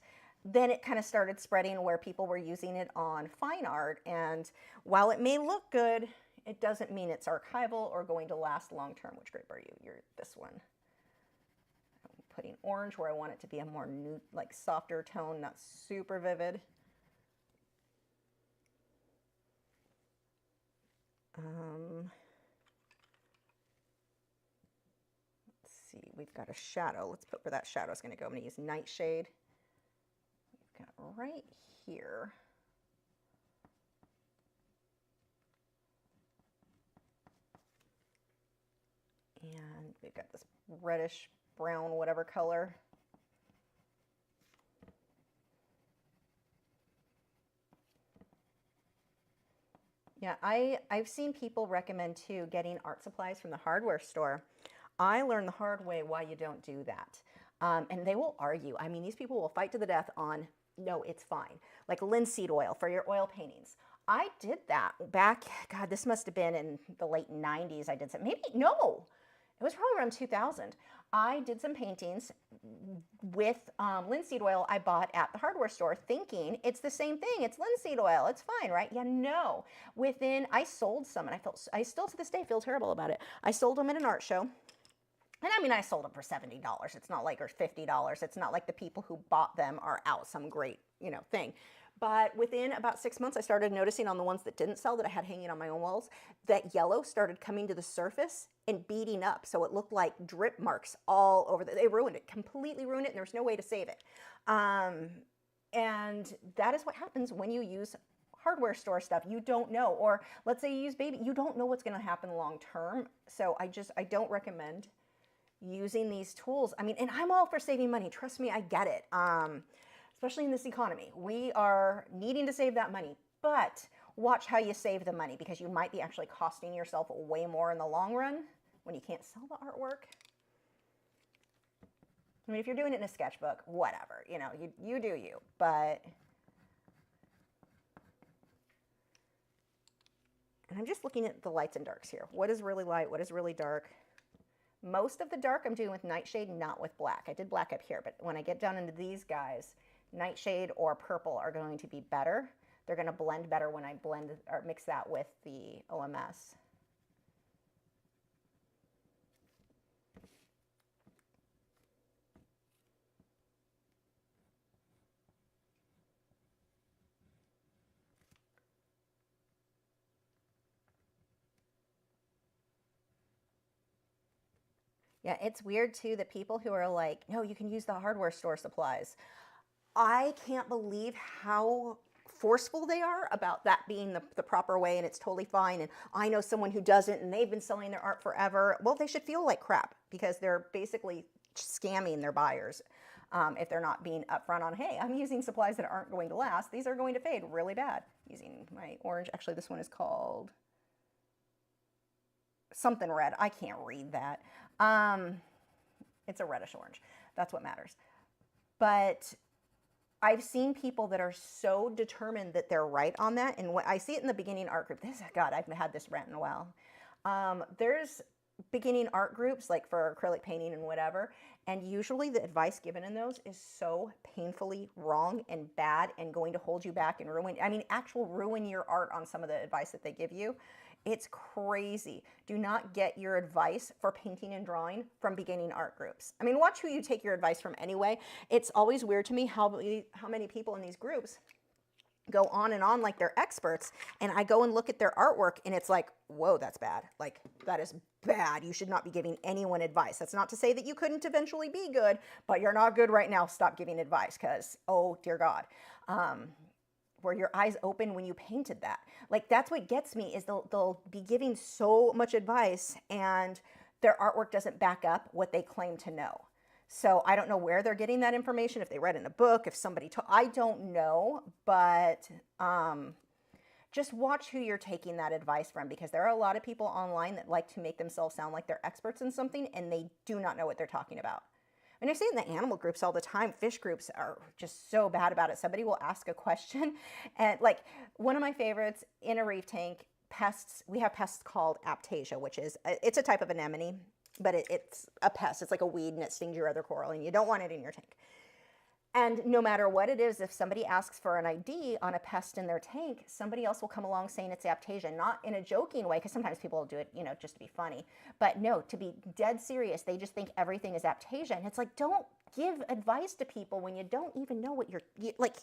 then it kind of started spreading where people were using it on fine art. And while it may look good, it doesn't mean it's archival or going to last long term. Which grape are you? You're this one. I'm putting orange where I want it to be a more nude, like softer tone, not super vivid. Let's see, we've got a shadow. Let's put where that shadow is going to go. I'm going to use Nightshade. Got right here. And we've got this reddish brown whatever color. Yeah, I've seen people recommend too getting art supplies from the hardware store. I learned the hard way why you don't do that. And they will argue. I mean, these people will fight to the death on, no, it's fine. Like linseed oil for your oil paintings. I did that back, God, this must have been in the late 90s. I did some, maybe, no, it was probably around 2000. I did some paintings with linseed oil I bought at the hardware store thinking it's the same thing. It's linseed oil. It's fine, right? Yeah, no. I sold some, and I still to this day feel terrible about it. I sold them at an art show. And I mean, I sold them for $70. It's not like, or $50. It's not like the people who bought them are out some great, you know, thing. But within about 6 months, I started noticing on the ones that didn't sell that I had hanging on my own walls, that yellow started coming to the surface and beading up. So it looked like drip marks all over. They ruined it, completely ruined it, and there's no way to save it. And that is what happens when you use hardware store stuff. You don't know. Or let's say you use baby, you don't know what's going to happen long term. So I don't recommend using these tools. I mean, and I'm all for saving money. Trust me, I get it. Especially in this economy. We are needing to save that money, but watch how you save the money, because you might be actually costing yourself way more in the long run when you can't sell the artwork. I mean, if you're doing it in a sketchbook, whatever, you know, you do you, but. And I'm just looking at the lights and darks here. What is really light? What is really dark? Most of the dark I'm doing with Nightshade, not with black. I did black up here, but when I get down into these guys, Nightshade or purple are going to be better. They're going to blend better when I blend or mix that with the OMS. Yeah, it's weird too that people who are like, no, you can use the hardware store supplies. I can't believe how forceful they are about that being the proper way and it's totally fine. And I know someone who doesn't and they've been selling their art forever. Well, they should feel like crap because they're basically scamming their buyers. If they're not being upfront on, hey, I'm using supplies that aren't going to last. These are going to fade really bad. Using my orange. Actually, this one is called something red. I can't read that. It's a reddish orange. That's what matters. But I've seen people that are so determined that they're right on that. And what I see it in the beginning art group. God, I've had this rant in a while. There's beginning art groups like for acrylic painting and whatever. And usually the advice given in those is so painfully wrong and bad and going to hold you back and ruin, ruin your art on some of the advice that they give you. It's crazy. Do not get your advice for painting and drawing from beginning art groups. I mean, watch who you take your advice from anyway. It's always weird to me how many people in these groups go on and on like they're experts, and I go and look at their artwork and it's like, whoa, that's bad. Like, that is bad. You should not be giving anyone advice. That's not to say that you couldn't eventually be good, but you're not good right now. Stop giving advice because, oh dear God. Were your eyes open when you painted that? Like, that's what gets me is they'll be giving so much advice and their artwork doesn't back up what they claim to know. So I don't know where they're getting that information, if they read in a book, if somebody told, I don't know, but just watch who you're taking that advice from, because there are a lot of people online that like to make themselves sound like they're experts in something and they do not know what they're talking about. And I see it in the animal groups all the time. Fish groups are just so bad about it. Somebody will ask a question, and like one of my favorites in a reef tank, pests, we have pests called Aptasia, which is, it's a type of anemone, but it's a pest. It's like a weed and it stings your other coral and you don't want it in your tank. And no matter what it is, if somebody asks for an ID on a pest in their tank, somebody else will come along saying it's Aptasia, not in a joking way, because sometimes people will do it, just to be funny. But no, to be dead serious, they just think everything is Aptasia. And it's like, don't give advice to people when you don't even know what like,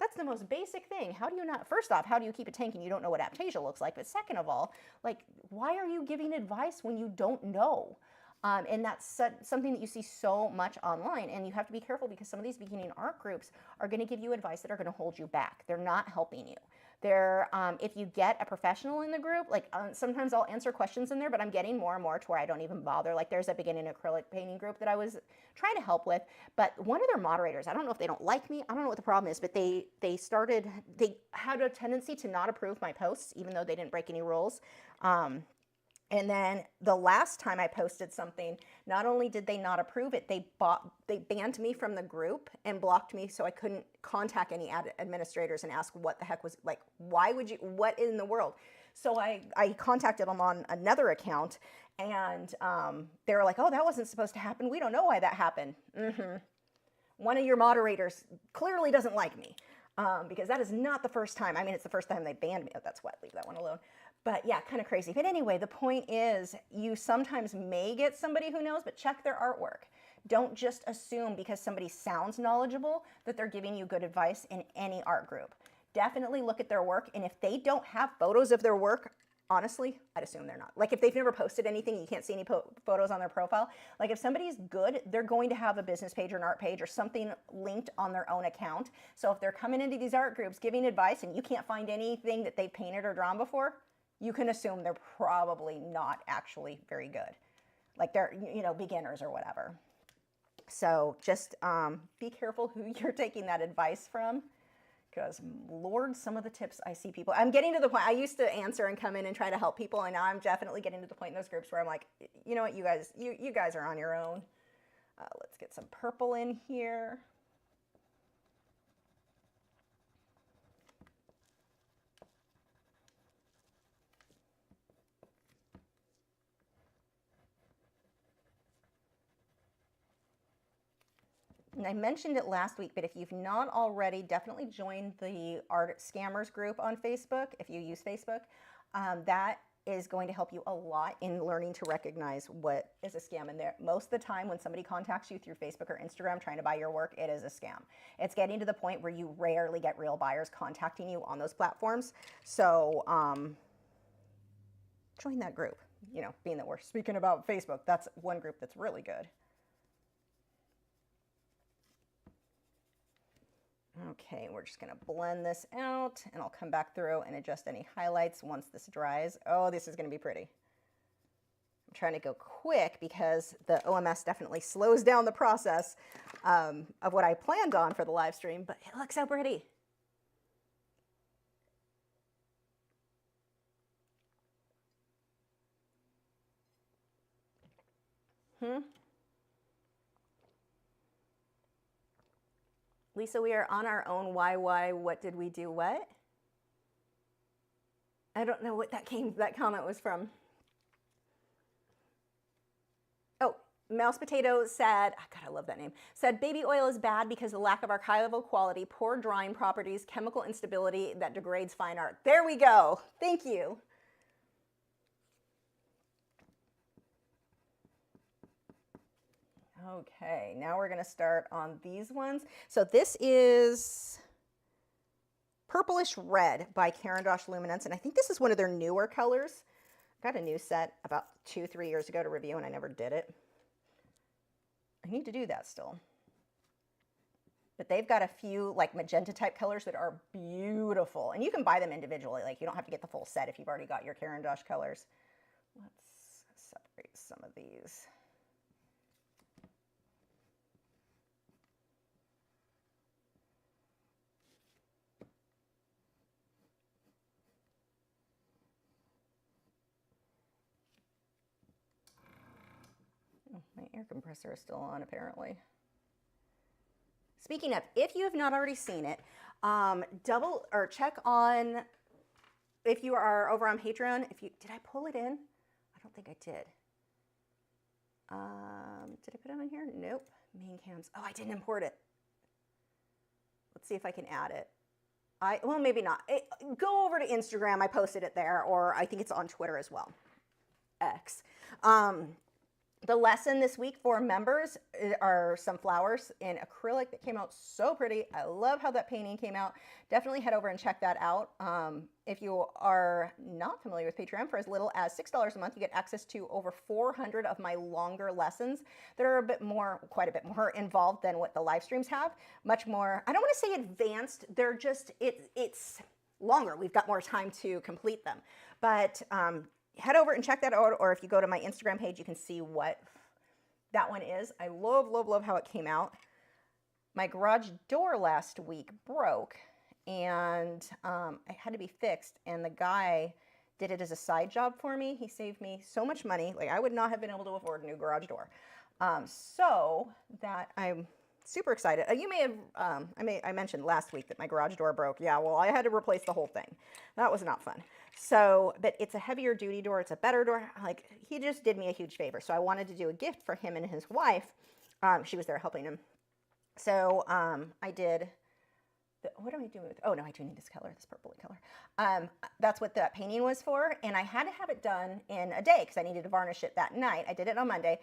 that's the most basic thing. How do you not, first off, how do you keep a tank and you don't know what Aptasia looks like? But second of all, like, why are you giving advice when you don't know? And that's something that you see so much online, and you have to be careful because some of these beginning art groups are going to give you advice that are going to hold you back. They're not helping you. They're, if you get a professional in the group, like sometimes I'll answer questions in there, but I'm getting more and more to where I don't even bother. Like there's a beginning acrylic painting group that I was trying to help with, but one of their moderators, I don't know if they don't like me, I don't know what the problem is, but they had a tendency to not approve my posts, even though they didn't break any rules. And then the last time I posted something, not only did they not approve it, they banned me from the group and blocked me so I couldn't contact any administrators and ask what the heck was, like, why would you, what in the world? So I contacted them on another account, and they were like, oh, that wasn't supposed to happen. We don't know why that happened. One of your moderators clearly doesn't like me, because that is not the first time. I mean, it's the first time they banned me. Oh, that's wet. Leave that one alone. But yeah, kind of crazy. But anyway, the point is you sometimes may get somebody who knows, but check their artwork. Don't just assume because somebody sounds knowledgeable that they're giving you good advice in any art group. Definitely look at their work, and if they don't have photos of their work, honestly, I'd assume they're not. Like if they've never posted anything, you can't see any photos on their profile. Like if somebody's good, they're going to have a business page or an art page or something linked on their own account. So if they're coming into these art groups giving advice and you can't find anything that they've painted or drawn before, you can assume they're probably not actually very good. Like they're, beginners or whatever. So just be careful who you're taking that advice from, because Lord, some of the tips I see people, I'm getting to the point, I used to answer and come in and try to help people, and now I'm definitely getting to the point in those groups where I'm like, you know what, you guys are on your own. Let's get some purple in here. And I mentioned it last week, but if you've not already, definitely join the Art Scammers group on Facebook, if you use Facebook. That is going to help you a lot in learning to recognize what is a scam in there. Most of the time when somebody contacts you through Facebook or Instagram trying to buy your work, it is a scam. It's getting to the point where you rarely get real buyers contacting you on those platforms. So join that group. Being that we're speaking about Facebook, that's one group that's really good. Okay, we're just gonna blend this out and I'll come back through and adjust any highlights once this dries. Oh, this is gonna be pretty. I'm trying to go quick because the OMS definitely slows down the process of what I planned on for the live stream, but it looks so pretty. Lisa, we are on our own. Why, what did we do what? I don't know what that comment was from. Oh, Mouse Potato said, oh God, I love that name, said baby oil is bad because of the lack of archival quality, poor drying properties, chemical instability that degrades fine art. There we go. Thank you. Okay, now we're going to start on these ones. So this is Purplish Red by Caran d'Ache Luminance, and I think this is one of their newer colors. I got a new set about 2-3 years ago to review, and I never did it. I need to do that still. But they've got a few like magenta type colors that are beautiful, and you can buy them individually. Like you don't have to get the full set if you've already got your Caran d'Ache colors. Let's separate some of these. My air compressor is still on, apparently. Speaking of, if you have not already seen it, check on, if you are over on Patreon, did I pull it in? I don't think I did. Did I put it on here? Nope. Main cams. Oh, I didn't import it. Let's see if I can add it. Well, maybe not. Go over to Instagram. I posted it there, or I think it's on Twitter as well. X. The lesson this week for members are some flowers in acrylic that came out so pretty. I love how that painting came out. Definitely head over and check that out. If you are not familiar with Patreon, for as little as $6 a month, you get access to over 400 of my longer lessons that are quite a bit more involved than what the live streams have. Much more, I don't want to say advanced, they're just, it's longer. We've got more time to complete them. But head over and check that out, or if you go to my Instagram page, you can see what that one is. I love, love, love how it came out. My garage door last week broke, and it had to be fixed, and the guy did it as a side job for me. He saved me so much money. Like, I would not have been able to afford a new garage door. So that I'm super excited. You may have, I mentioned last week that my garage door broke. Yeah, well, I had to replace the whole thing. That was not fun. So, but it's a heavier duty door. It's a better door. Like, he just did me a huge favor. So I wanted to do a gift for him and his wife. She was there helping him. So I did, what am I doing with, oh no, I do need this color, this purpley color. That's what that painting was for. And I had to have it done in a day because I needed to varnish it that night. I did it on Monday.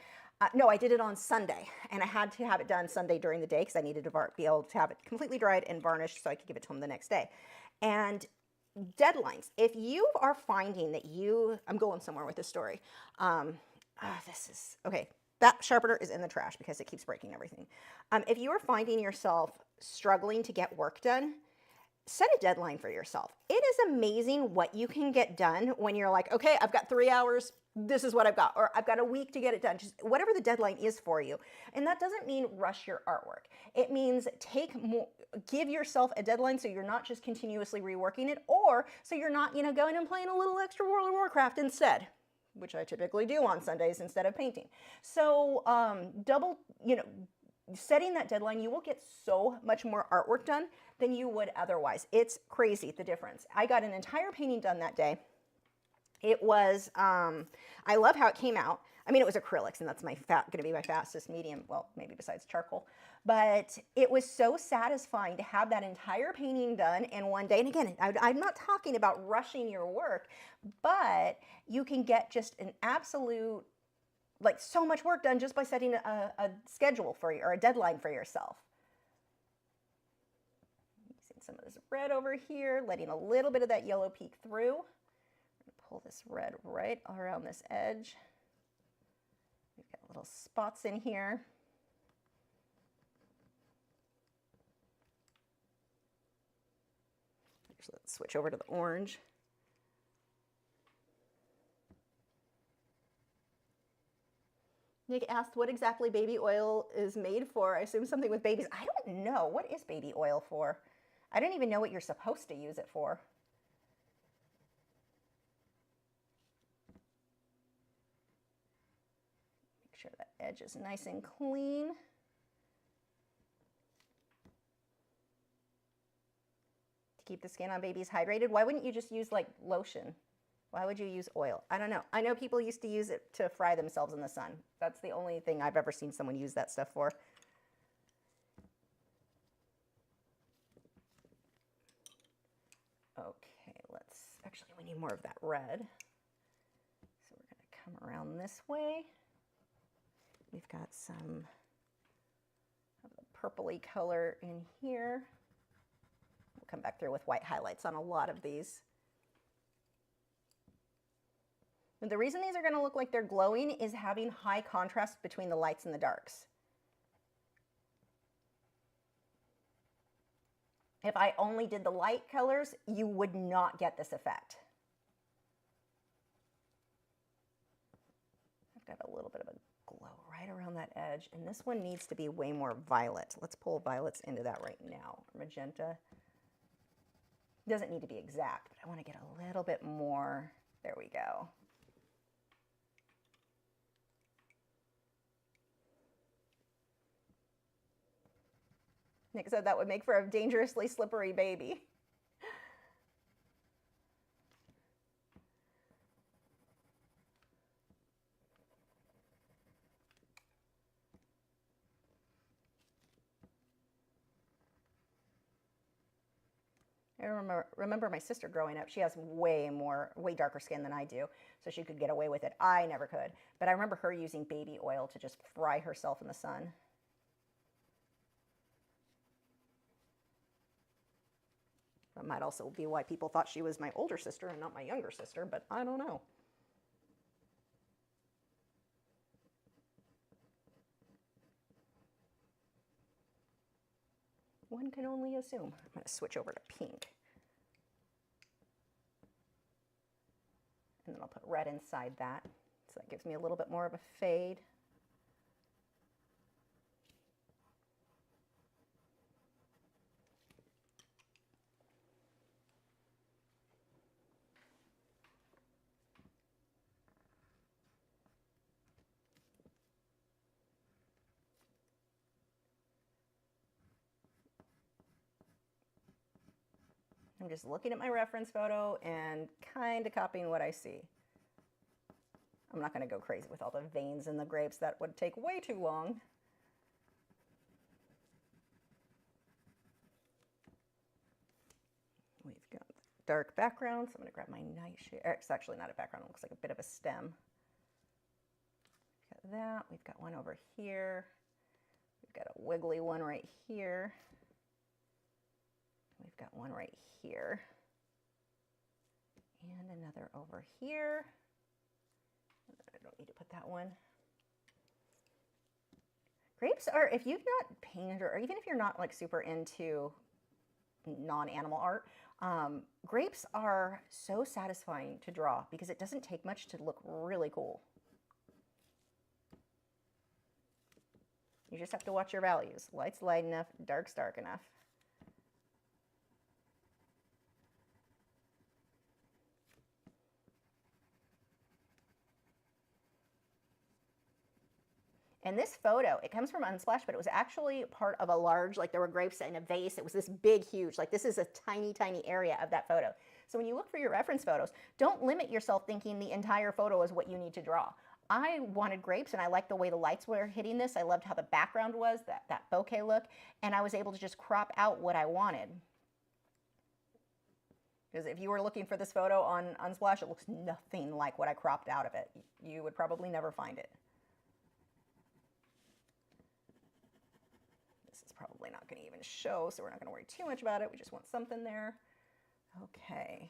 No, I did it on Sunday, and I had to have it done Sunday during the day because I needed to be able to have it completely dried and varnished so I could give it to him the next day. And deadlines. If you are finding that I'm going somewhere with this story. This is, okay, that sharpener is in the trash because it keeps breaking everything. If you are finding yourself struggling to get work done, set a deadline for yourself. It is amazing what you can get done when you're like, okay, I've got 3 hours. This is what I've got, or I've got a week to get it done. Just whatever the deadline is for you. And that doesn't mean rush your artwork. It means give yourself a deadline so you're not just continuously reworking it, or so you're not, going and playing a little extra World of Warcraft instead, which I typically do on Sundays instead of painting. So setting that deadline, you will get so much more artwork done than you would otherwise. It's crazy, the difference. I got an entire painting done that day. It was, I love how it came out. I mean, it was acrylics, and that's going to be my fastest medium, well, maybe besides charcoal. But it was so satisfying to have that entire painting done in one day. And again, I'm not talking about rushing your work, but you can get just an absolute, like, so much work done just by setting a schedule for you, or a deadline for yourself. Using some of this red over here, letting a little bit of that yellow peek through. Pull this red right around this edge. We've got little spots in here. Switch over to the orange. Nick asked what exactly baby oil is made for. I assume something with babies. I don't know. What is baby oil for? I don't even know what you're supposed to use it for. Make sure that edge is nice and clean. To keep the skin on babies hydrated. Why wouldn't you just use like lotion? Why would you use oil? I don't know. I know people used to use it to fry themselves in the sun. That's the only thing I've ever seen someone use that stuff for. Okay, actually we need more of that red. So we're gonna come around this way. We've got some of the purpley color in here. We'll come back through with white highlights on a lot of these. And the reason these are going to look like they're glowing is having high contrast between the lights and the darks. If I only did the light colors, you would not get this effect. I've got a little bit of a glow right around that edge, and this one needs to be way more violet. Let's pull violets into that right now. Magenta. Doesn't need to be exact, but I want to get a little bit more. There we go. Nick said that would make for a dangerously slippery baby. I remember my sister growing up. She has way darker skin than I do, so she could get away with it. I never could. But I remember her using baby oil to just fry herself in the sun. That might also be why people thought she was my older sister and not my younger sister, but I don't know. One can only assume. I'm going to switch over to pink. And then I'll put red inside that. So that gives me a little bit more of a fade. I'm just looking at my reference photo and kind of copying what I see. I'm not going to go crazy with all the veins in the grapes. That would take way too long. We've got dark background, so I'm going to grab my nightshade. It's actually not a background. It looks like a bit of a stem. We've got that. We've got one over here. We've got a wiggly one right here. We've got one right here. And another over here. I don't need to put that one. Grapes are, if you've not painted, or even if you're not like super into non-animal art, grapes are so satisfying to draw because it doesn't take much to look really cool. You just have to watch your values. Light's light enough, dark's dark enough. And this photo, it comes from Unsplash, but it was actually part of a large, like there were grapes in a vase. It was this big, huge, like this is a tiny, tiny area of that photo. So when you look for your reference photos, don't limit yourself thinking the entire photo is what you need to draw. I wanted grapes and I liked the way the lights were hitting this. I loved how the background was, that bokeh look, and I was able to just crop out what I wanted. Because if you were looking for this photo on Unsplash, it looks nothing like what I cropped out of it. You would probably never find it. Probably not going to even show, so we're not going to worry too much about it. We just want something there. Okay.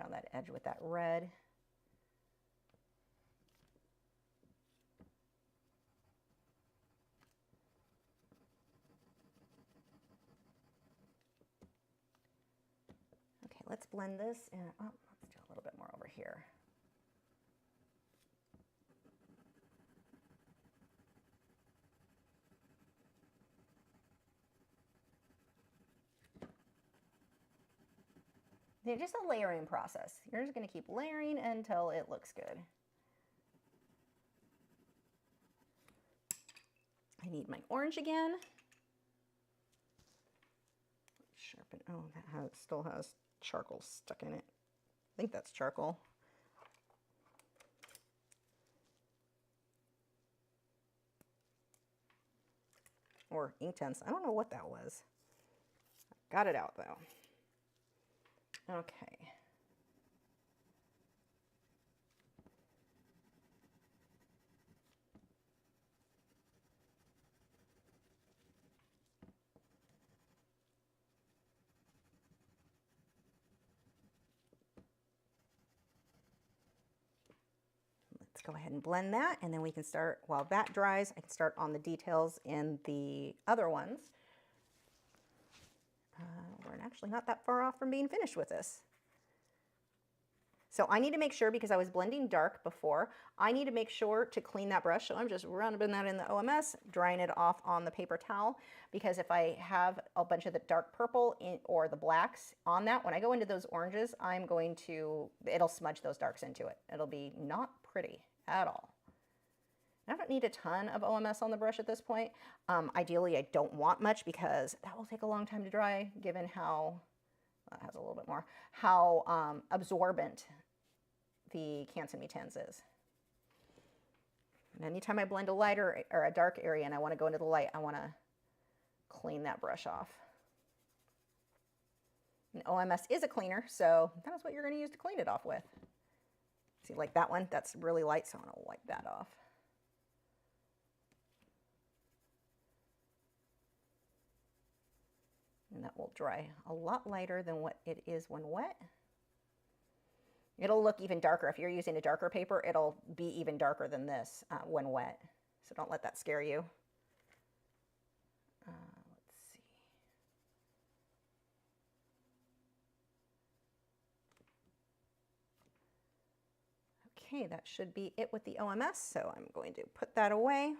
around that edge with that red. Okay, let's blend this and oh, let's do a little bit more over here. They're just a layering process. You're just going to keep layering until it looks good. I need my orange again. Sharpen. Oh, that still has charcoal stuck in it. I think that's charcoal. Or Inktense. I don't know what that was. Got it out though. Okay. Let's go ahead and blend that, and then we can start, while that dries, I can start on the details in the other ones. We're actually not that far off from being finished with this. So I need to make sure, because I was blending dark before, I need to make sure to clean that brush. So I'm just rubbing that in the OMS, drying it off on the paper towel, because if I have a bunch of the dark purple or the blacks on that, when I go into those oranges, it'll smudge those darks into it. It'll be not pretty at all. I don't need a ton of OMS on the brush at this point. Ideally, I don't want much because that will take a long time to dry, given how, that has a little bit more, how absorbent the Inktense is. And anytime I blend a lighter or a dark area and I want to go into the light, I want to clean that brush off. And OMS is a cleaner, so that's what you're going to use to clean it off with. See, like that one, that's really light, so I'm going to wipe that off. And that will dry a lot lighter than what it is when wet. It'll look even darker. If you're using a darker paper, it'll be even darker than this when wet. So don't let that scare you. Let's see. Okay, that should be it with the OMS. So I'm going to put that away.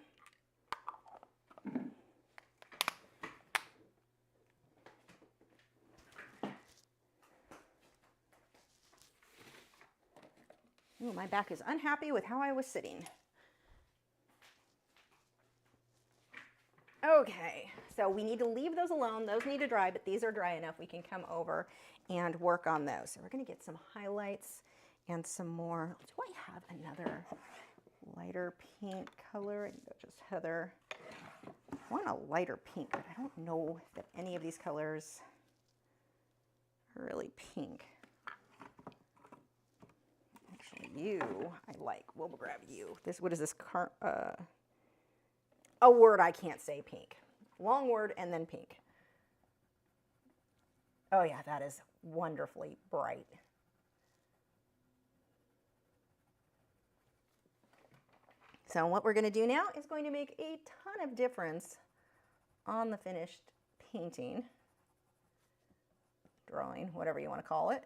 Ooh, my back is unhappy with how I was sitting. Okay, so we need to leave those alone. Those need to dry, but these are dry enough. We can come over and work on those. So we're going to get some highlights and some more. Do I have another lighter pink color? I think that's just Heather. I want a lighter pink, but I don't know that any of these colors are really pink. You, I like. We'll grab you. This, what is this? A word I can't say. Pink. Long word and then pink. Oh yeah, that is wonderfully bright. So what we're going to do now is going to make a ton of difference on the finished painting, drawing, whatever you want to call it.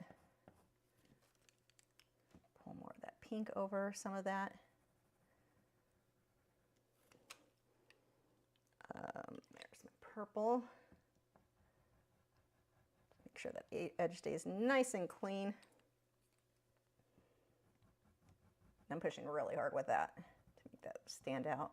Pull more of that pink over some of that. There's my purple. Make sure that edge stays nice and clean. I'm pushing really hard with that to make that stand out.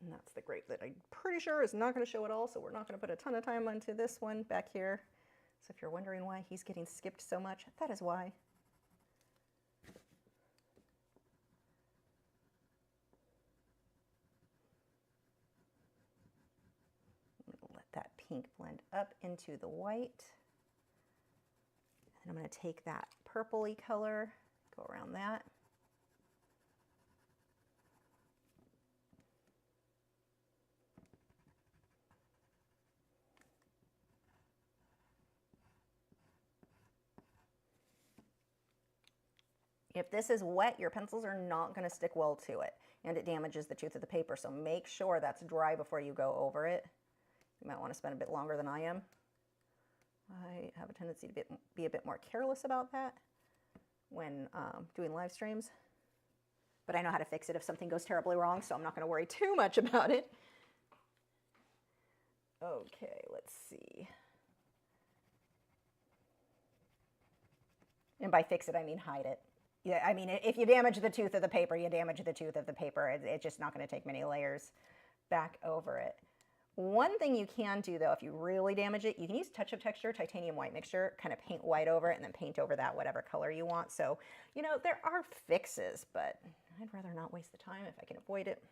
And that's the grape that I'm pretty sure is not going to show at all, so we're not going to put a ton of time onto this one back here. So if you're wondering why he's getting skipped so much, that is why. pink blend up into the white. And I'm going to take that purpley color, go around that. If this is wet, your pencils are not going to stick well to it, and it damages the tooth of the paper. So make sure that's dry before you go over it. You might want to spend a bit longer than I am. I have a tendency to be a bit more careless about that when doing live streams, but I know how to fix it if something goes terribly wrong, so I'm not going to worry too much about it. Okay, let's see. And by fix it, I mean hide it. Yeah, I mean, if you damage the tooth of the paper, you damage the tooth of the paper. It's just not going to take many layers back over it. One thing you can do, though, if you really damage it, you can use touch-up texture, titanium white mixture, kind of paint white over it, and then paint over that whatever color you want. So, you know, there are fixes, but I'd rather not waste the time if I can avoid it.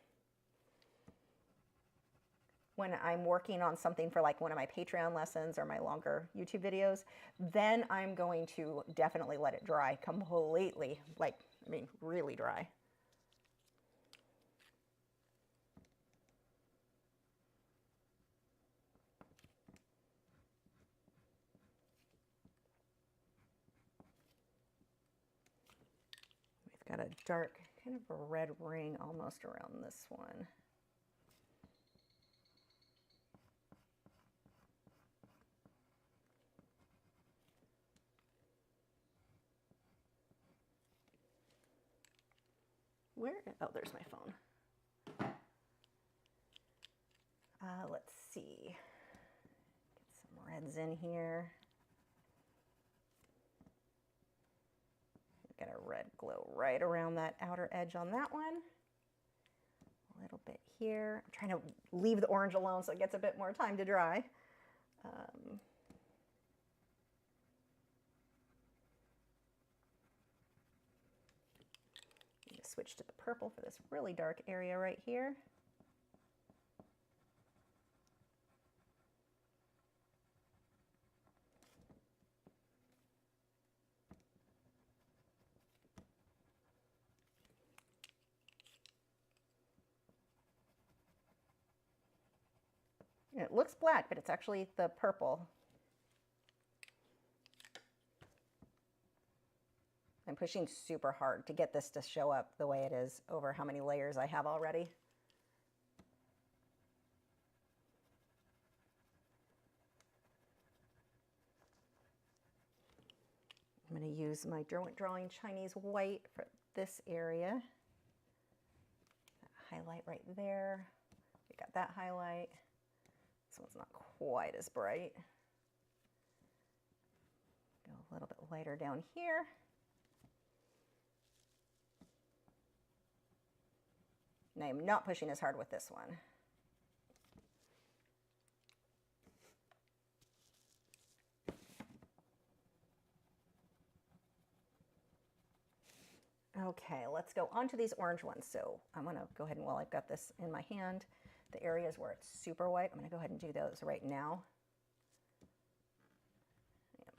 When I'm working on something for like one of my Patreon lessons or my longer YouTube videos, then I'm going to definitely let it dry completely, like, I mean, really dry. We've got a dark, kind of a red ring almost around this one. Where? Oh, there's my phone. Let's see. Get some reds in here. Got a red glow right around that outer edge on that one. A little bit here. I'm trying to leave the orange alone so it gets a bit more time to dry. Switch to the purple for this really dark area right here. And it looks black, but it's actually the purple. I'm pushing super hard to get this to show up the way it is over how many layers I have already. I'm going to use my drawing Chinese white for this area. That highlight right there. We got that highlight. This one's not quite as bright. Go a little bit lighter down here. And I am not pushing as hard with this one. Okay, let's go on to these orange ones. So I'm going to go ahead and, while I've got this in my hand, the areas where it's super white, I'm going to go ahead and do those right now.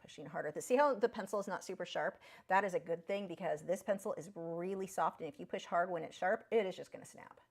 Pushing harder. See how the pencil is not super sharp? That is a good thing because this pencil is really soft, and if you push hard when it's sharp, it is just going to snap.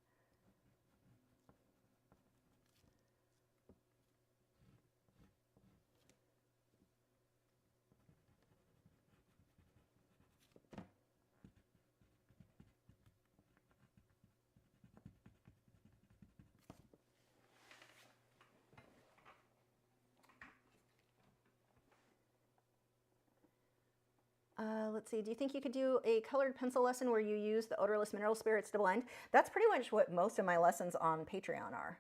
Let's see, do you think you could do a colored pencil lesson where you use the odorless mineral spirits to blend? That's pretty much what most of my lessons on Patreon are.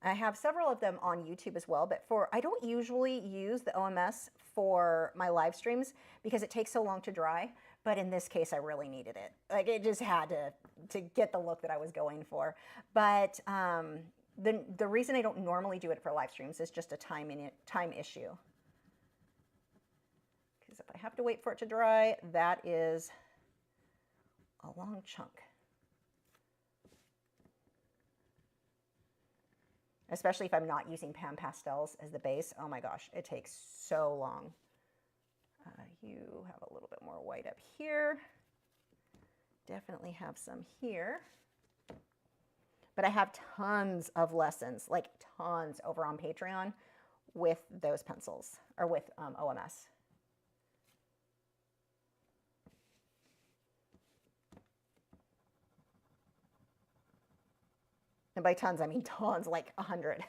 I have several of them on YouTube as well, but I don't usually use the OMS for my live streams because it takes so long to dry, but in this case I really needed it. Like, it just had to get the look that I was going for. But the reason I don't normally do it for live streams is just a time issue. If I have to wait for it to dry, that is a long chunk. especially if I'm not using Pan Pastels as the base. Oh my gosh, it takes so long. You have a little bit more white up here. Definitely have some here. But I have tons of lessons, like tons over on Patreon with those pencils, or with OMS. And by tons, I mean tons, like 100.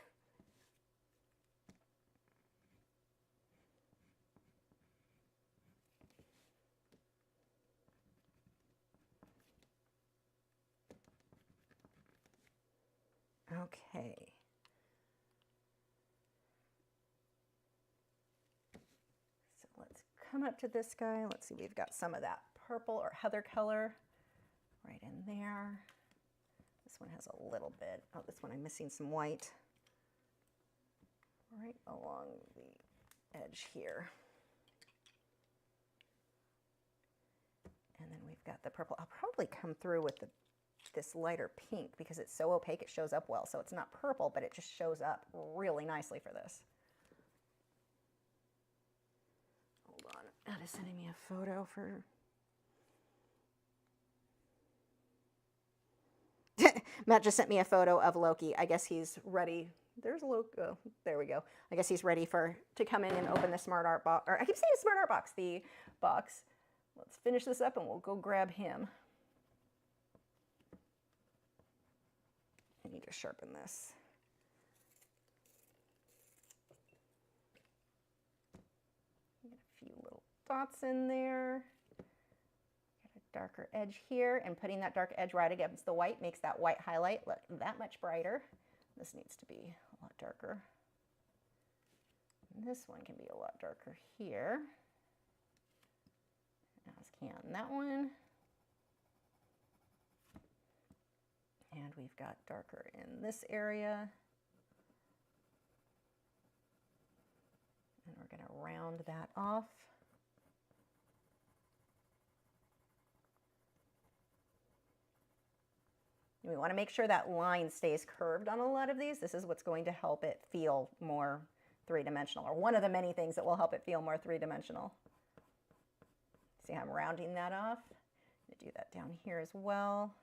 Okay. So let's come up to this guy. Let's see, we've got some of that purple or heather color right in there. This one has a little bit. Oh, this one I'm missing some white right along the edge here. And then we've got the purple. I'll probably come through with this lighter pink because it's so opaque it shows up well. So it's not purple, but it just shows up really nicely for this. Hold on, Matt is sending me a photo for... Matt just sent me a photo of Loki. I guess he's ready. There's Loki. Oh, there we go. I guess he's ready to come in and open the Smart Art box. Or I keep saying Smart Art box, the box. Let's finish this up and we'll go grab him. I need to sharpen this. Get a few little dots in there. Get a darker edge here, and putting that dark edge right against the white makes that white highlight look that much brighter. This needs to be a lot darker. And this one can be a lot darker here, as can that one. And we've got darker in this area. And we're going to round that off. And we want to make sure that line stays curved on a lot of these. This is what's going to help it feel more three-dimensional, or one of the many things that will help it feel more three-dimensional. See how I'm rounding that off? I'm going to do that down here as well.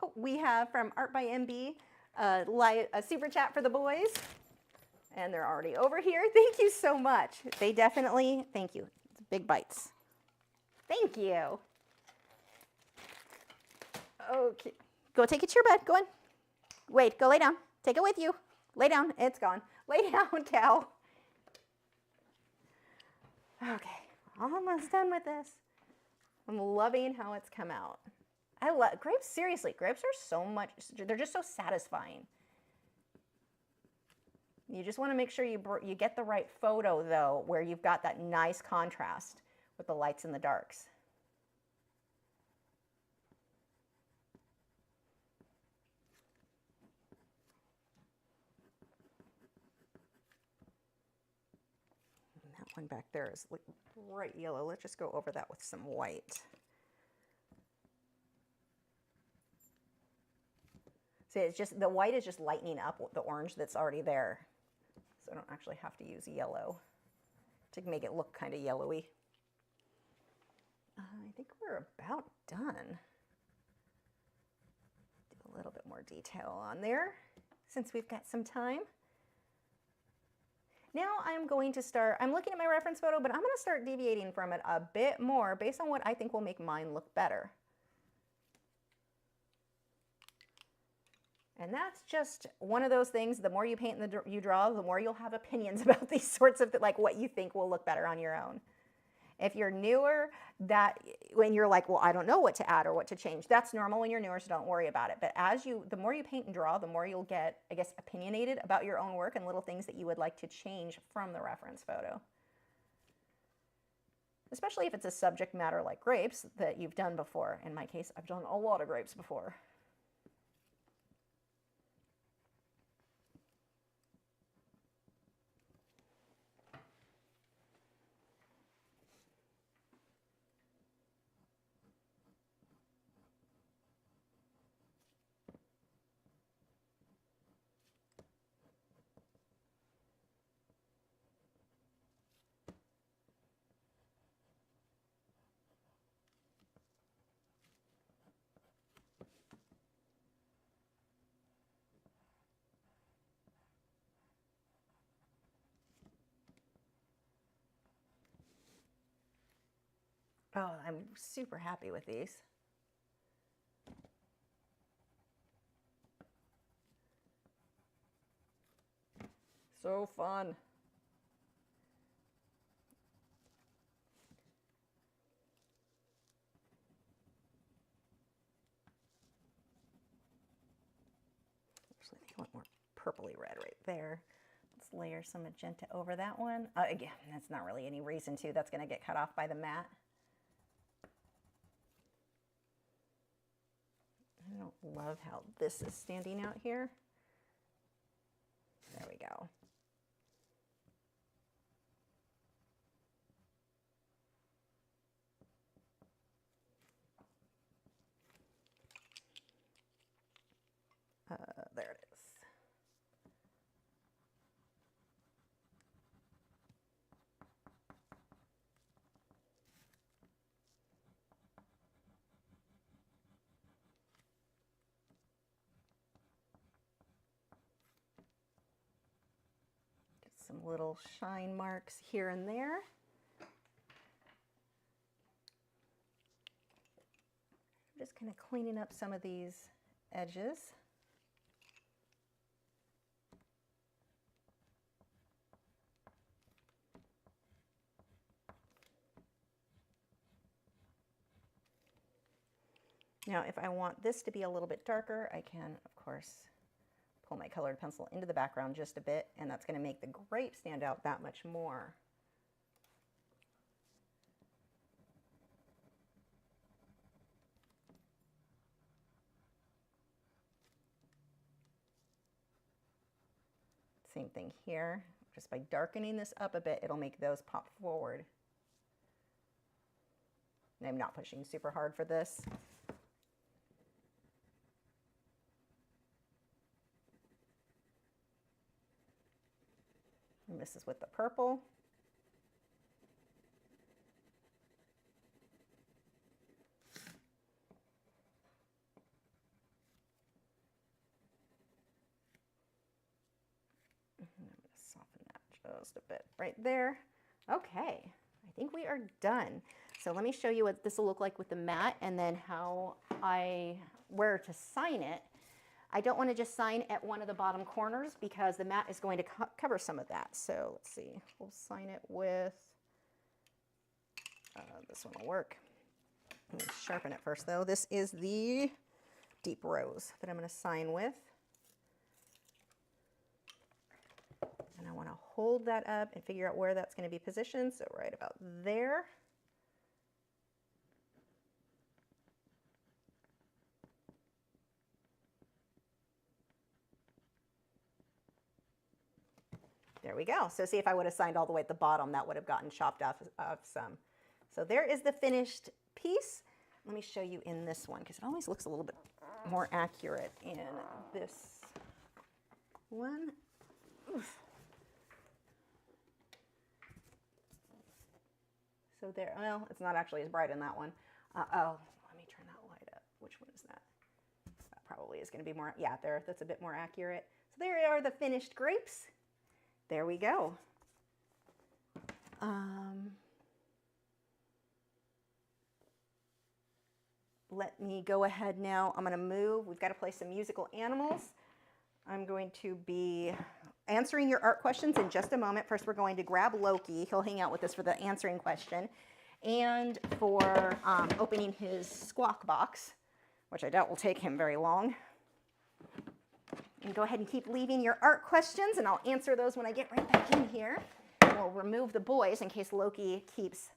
Oh, we have from Art by MB a super chat for the boys, and they're already over here. Thank you so much. They definitely, thank you. It's big bites. Thank you. Okay, go take it to your bed. Go in. Wait, go lay down. Take it with you. Lay down. It's gone. Lay down, cow. Okay, almost done with this. I'm loving how it's come out. I love grapes. Seriously, grapes are so much, they're just so satisfying. You just want to make sure you get the right photo, though, where you've got that nice contrast with the lights and the darks. And that one back there is like bright yellow. Let's just go over that with some white. See, it's just, the white is just lightening up the orange that's already there. So I don't actually have to use yellow to make it look kind of yellowy. I think we're about done. Do a little bit more detail on there since we've got some time. Now I'm going to start, I'm looking at my reference photo, but I'm going to start deviating from it a bit more based on what I think will make mine look better. And that's just one of those things. The more you paint and you draw, the more you'll have opinions about these sorts of, like what you think will look better on your own. If you're newer, when you're like, well, I don't know what to add or what to change, that's normal when you're newer, so don't worry about it. But the more you paint and draw, the more you'll get, I guess, opinionated about your own work and little things that you would like to change from the reference photo. especially if it's a subject matter like grapes that you've done before. In my case, I've done a lot of grapes before. Oh, I'm super happy with these. So fun. Actually, I think I want more purpley red right there. Let's layer some magenta over that one. Again, that's not really any reason to. That's going to get cut off by the mat. I don't love how this is standing out here. There we go. There it is. Get some little shine marks here and there. I'm just kind of cleaning up some of these edges. Now, if I want this to be a little bit darker, I can, of course, pull my colored pencil into the background just a bit, and that's going to make the grape stand out that much more. Same thing here. Just by darkening this up a bit, it'll make those pop forward. And I'm not pushing super hard for this. And this is with the purple. I'm going to soften that just a bit right there. Okay, I think we are done. So let me show you what this will look like with the mat and then where to sign it. I don't want to just sign at one of the bottom corners because the mat is going to cover some of that. So let's see, we'll sign it with, this one will work. Let me sharpen it first though. This is the deep rose that I'm going to sign with. And I want to hold that up and figure out where that's going to be positioned. So right about there. There we go. So see, if I would have signed all the way at the bottom, that would have gotten chopped off some. So there is the finished piece. Let me show you in this one because it always looks a little bit more accurate in this one. Oof. So there, well, it's not actually as bright in that one. Oh, let me turn that light up. Which one is that? That probably is going to be more, yeah, there, that's a bit more accurate. So there are the finished grapes. There we go. Let me go ahead now. I'm going to move. We've got to play some musical animals. I'm going to be answering your art questions in just a moment. First, we're going to grab Loki. He'll hang out with us for the answering question and for opening his squawk box, which I doubt will take him very long. And go ahead and keep leaving your art questions, and I'll answer those when I get right back in here. And we'll remove the boys in case Loki keeps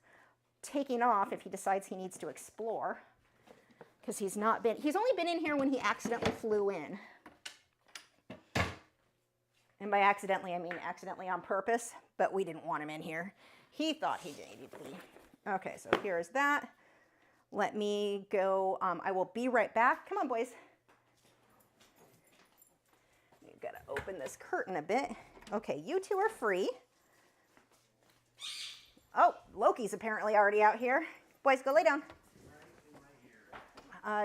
taking off if he decides he needs to explore, because he's only been in here when he accidentally flew in. And by accidentally, I mean accidentally on purpose, but we didn't want him in here. He thought he needed to be. Okay, so here's that. Let me go. I will be right back. Come on, boys. We've got to open this curtain a bit. Okay, you two are free. Oh, Loki's apparently already out here. Boys, go lay down.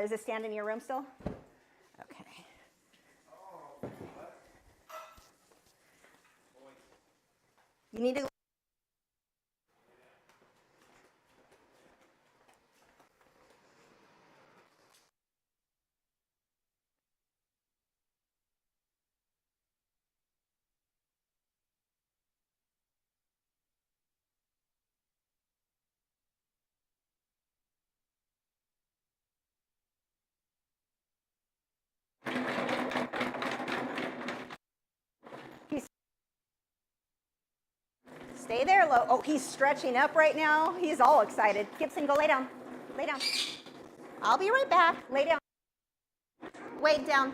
Is it stand in your room still? Okay. You need to. Stay there, Lo. Oh, he's stretching up right now. He's all excited. Gibson, go lay down. Lay down. I'll be right back. Lay down. Wait, down.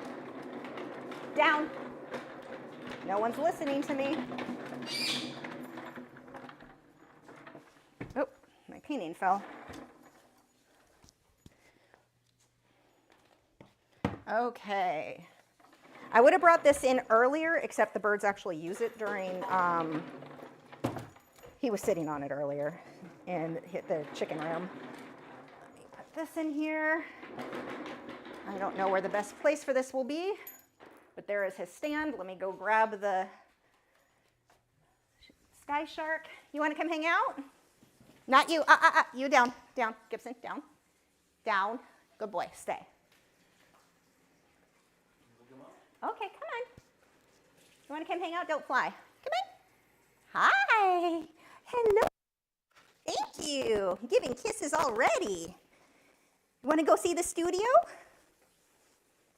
Down. No one's listening to me. Oh, my painting fell. Okay. I would have brought this in earlier, except the birds actually use it during, he was sitting on it earlier and hit the chicken room. Let me put this in here. I don't know where the best place for this will be, but there is his stand. Let me go grab the sky shark. You want to come hang out? Not you. You down. Down. Gibson, down. Down. Good boy. Stay. Okay, come on. You want to come hang out? Don't fly. Come in. Hi. Hello. Thank you. Giving kisses already. You want to go see the studio?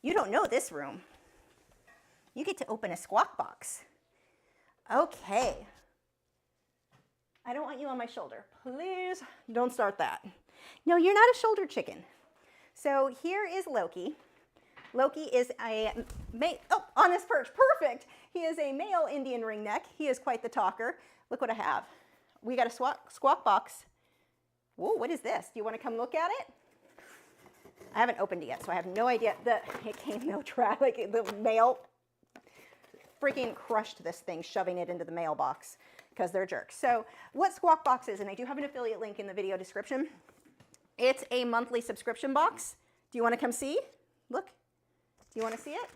You don't know this room. You get to open a squawk box. Okay. I don't want you on my shoulder. Please don't start that. No, you're not a shoulder chicken. So here is Loki. Loki is on his perch, perfect. He is a male Indian ringneck. He is quite the talker. Look what I have. We got a squawk box. Whoa, what is this? Do you want to come look at it? I haven't opened it yet, so I have no idea. It came no track. Like the mail freaking crushed this thing, shoving it into the mailbox because they're jerks. So what squawk box is, and I do have an affiliate link in the video description. It's a monthly subscription box. Do you want to come see? Look. Do you want to see it?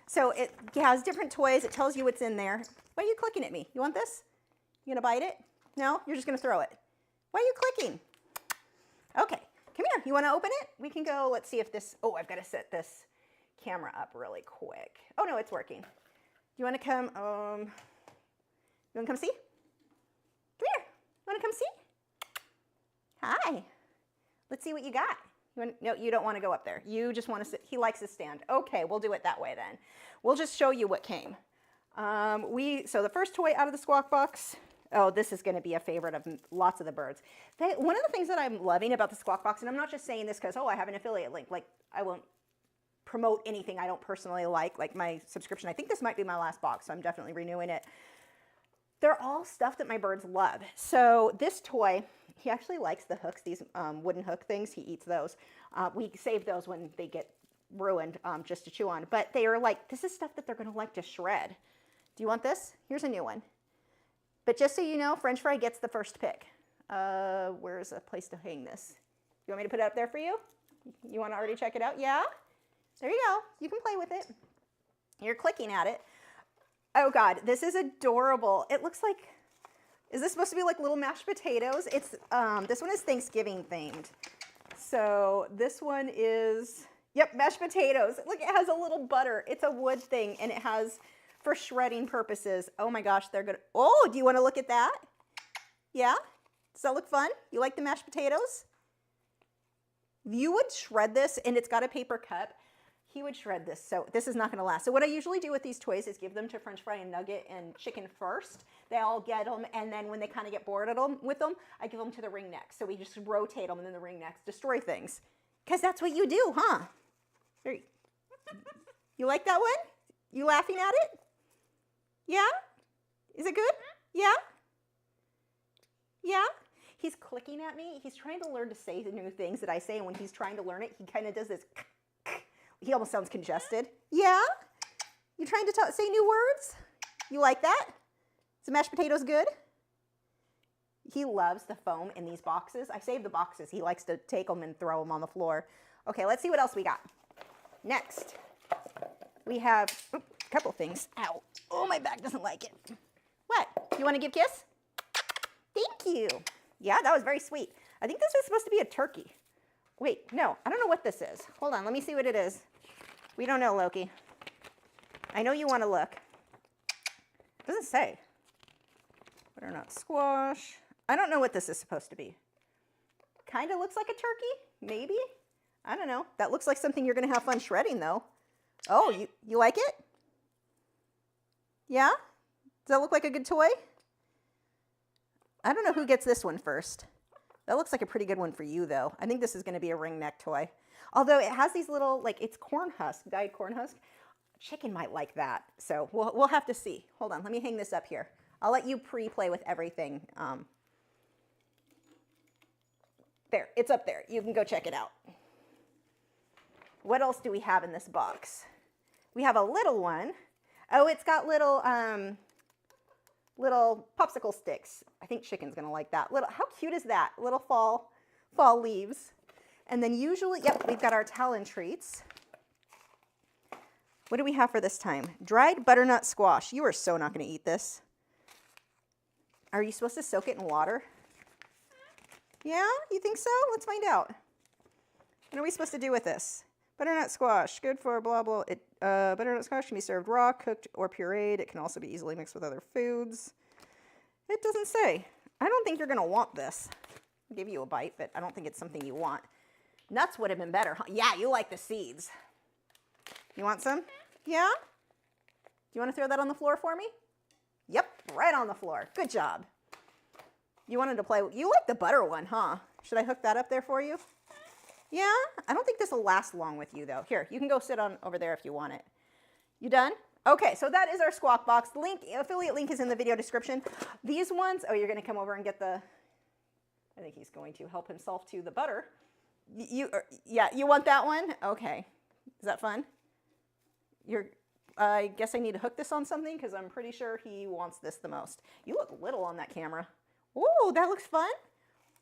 So it has different toys. It tells you what's in there. Why are you clicking at me? You want this? You gonna bite it? No? You're just gonna throw it. Why are you clicking? Okay, come here. You wanna open it? We can go, let's see if this, oh, I've gotta set this camera up really quick. Oh no, it's working. Do you wanna come, you wanna come see? Come here. You wanna come see? Hi. Let's see what you got. No, you don't want to go up there. You just want to sit. He likes his stand. Okay, we'll do it that way then. We'll just show you what came. So the first toy out of the squawk box, oh, this is going to be a favorite of lots of the birds. One of the things that I'm loving about the squawk box, and I'm not just saying this because, oh, I have an affiliate link. Like, I won't promote anything I don't personally like my subscription. I think this might be my last box, so I'm definitely renewing it. They're all stuff that my birds love. So this toy, he actually likes the hooks, these wooden hook things. He eats those. We save those when they get ruined just to chew on. But they are like, this is stuff that they're going to like to shred. Do you want this? Here's a new one. But just so you know, French Fry gets the first pick. Where's a place to hang this? You want me to put it up there for you? You want to already check it out? Yeah? There you go. You can play with it. You're clicking at it. Oh God, this is adorable. It looks like, is this supposed to be like little mashed potatoes? It's this one is Thanksgiving themed. So this one is, yep, mashed potatoes. Look, it has a little butter. It's a wood thing and it has for shredding purposes. Oh my gosh, they're good. Oh, do you want to look at that? Yeah? Does that look fun? You like the mashed potatoes? You would shred this, and it's got a paper cup. He would shred this, so this is not going to last. So what I usually do with these toys is give them to French Fry and Nugget and Chicken first. they all get them, and then when they kind of get bored with them, I give them to the ring neck. So we just rotate them, and then the ring necks destroy things. Because that's what you do, huh? You like that one? You laughing at it? Yeah? Is it good? Yeah? Yeah? He's clicking at me. He's trying to learn to say the new things that I say, and when he's trying to learn it, he kind of does this. He almost sounds congested. Yeah? You trying to say new words? You like that? Is the mashed potatoes good? He loves the foam in these boxes. I saved the boxes. He likes to take them and throw them on the floor. Okay, let's see what else we got. Next, we have a couple things. Ow. Oh, my back doesn't like it. What? You want to give a kiss? Thank you. Yeah, that was very sweet. I think this is supposed to be a turkey. Wait, no, I don't know what this is. Hold on, let me see what it is. We don't know, Loki. I know you want to look. It doesn't say. Butternut squash. I don't know what this is supposed to be. Kind of looks like a turkey, maybe. I don't know. That looks like something you're going to have fun shredding, though. Oh, you like it? Yeah? Does that look like a good toy? I don't know who gets this one first. That looks like a pretty good one for you, though. I think this is going to be a ring neck toy. Although it has these little, like, it's corn husk, dyed corn husk. Chicken might like that. So we'll have to see. Hold on. Let me hang this up here. I'll let you pre-play with everything. There. It's up there. You can go check it out. What else do we have in this box? We have a little one. Oh, it's got little little popsicle sticks. I think Chicken's gonna like that. How cute is that? Little fall leaves. And then usually, yep, we've got our Talon treats. What do we have for this time? Dried butternut squash. You are so not gonna eat this. Are you supposed to soak it in water? Yeah, you think so? Let's find out. What are we supposed to do with this? Butternut squash, good for blah, blah. Butternut squash can be served raw, cooked, or pureed. It can also be easily mixed with other foods. It doesn't say. I don't think you're going to want this. I'll give you a bite, but I don't think it's something you want. Nuts would have been better, huh? Yeah, you like the seeds. You want some? Yeah? Do you want to throw that on the floor for me? Yep, right on the floor. Good job. You wanted to play. You like the butter one, huh? Should I hook that up there for you? Yeah, I don't think this will last long with you, though. Here, you can go sit on over there if you want it. You done? Okay, so that is our Squawk Box. Affiliate link is in the video description. These ones, oh, you're going to come over and get the, I think he's going to help himself to the butter. Yeah, you want that one? Okay. Is that fun? I guess I need to hook this on something because I'm pretty sure he wants this the most. You look little on that camera. Ooh, that looks fun.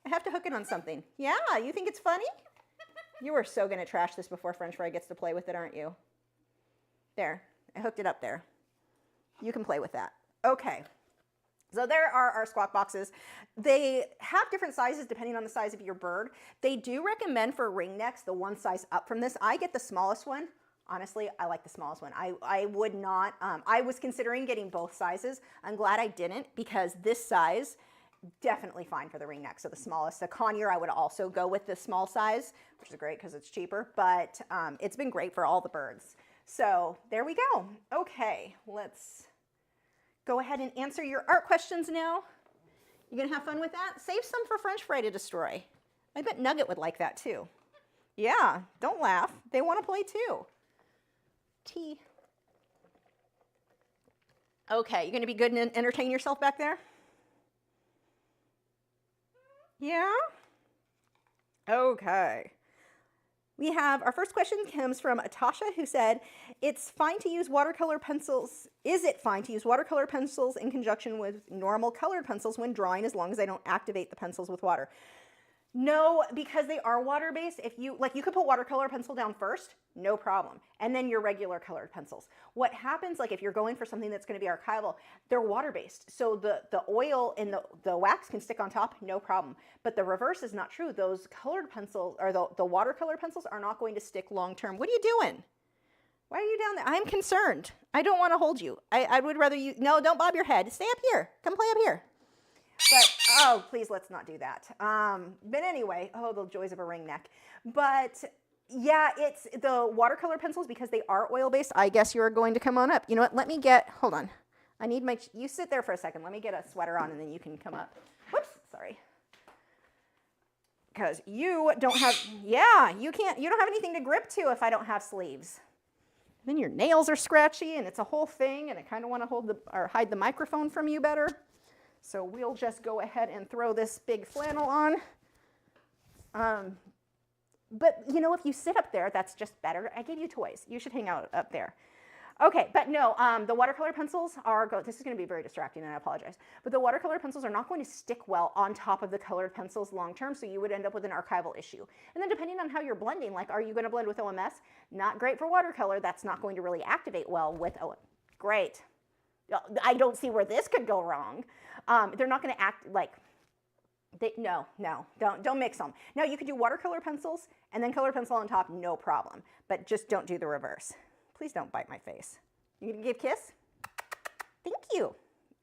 I have to hook it on something. Yeah, you think it's funny? You are so going to trash this before French Fry gets to play with it, aren't you? There. I hooked it up there. You can play with that. Okay. So there are our Squawk Boxes. They have different sizes depending on the size of your bird. They do recommend for ring necks the one size up from this. I get the smallest one. Honestly, I like the smallest one. I would not, I was considering getting both sizes. I'm glad I didn't because this size, definitely fine for the ring neck. So the smallest, the conure, I would also go with the small size, which is great because it's cheaper, but it's been great for all the birds. So there we go. Okay, let's go ahead and answer your art questions now. You gonna have fun with that? Save some for French Fry to destroy. I bet Nugget would like that too. Yeah, don't laugh. They want to play too. Tea. Okay, you gonna be good and entertain yourself back there? Yeah? Okay. We have, our first question comes from Atasha, who said, it's fine to use watercolor pencils. Is it fine to use watercolor pencils in conjunction with normal colored pencils when drawing as long as I don't activate the pencils with water? No, because they are water-based. If you, like, you could put watercolor pencil down first, no problem. And then your regular colored pencils. What happens, like if you're going for something that's gonna be archival, they're water-based. So the oil and the wax can stick on top, no problem. But the reverse is not true. Those colored pencils, or the watercolor pencils are not going to stick long-term. What are you doing? Why are you down there? I'm concerned. I don't wanna hold you. I would rather you, no, don't bob your head. Stay up here, come play up here. But, oh, please, let's not do that. But anyway, oh, the joys of a ring neck. But yeah, it's the watercolor pencils, because they are oil-based. I guess you're going to come on up. You know what? Let me get, hold on. I need my, you sit there for a second. Let me get a sweater on and then you can come up. Whoops, sorry. Because you don't have, yeah, you don't have anything to grip to if I don't have sleeves. Then your nails are scratchy and it's a whole thing, and I kind of want to hide the microphone from you better. So we'll just go ahead and throw this big flannel on. But you know, if you sit up there, that's just better. I gave you toys. You should hang out up there. Okay, but no, the watercolor pencils are, this is going to be very distracting and I apologize, but the watercolor pencils are not going to stick well on top of the colored pencils long term, so you would end up with an archival issue. And then depending on how you're blending, like are you going to blend with OMS? Not great for watercolor. That's not going to really activate well with OMS. Great. I don't see where this could go wrong. They're not going to act like, no, don't mix them. Now you could do watercolor pencils and then colored pencil on top, no problem, but just don't do the reverse. Please don't bite my face. You gonna give a kiss? Thank you.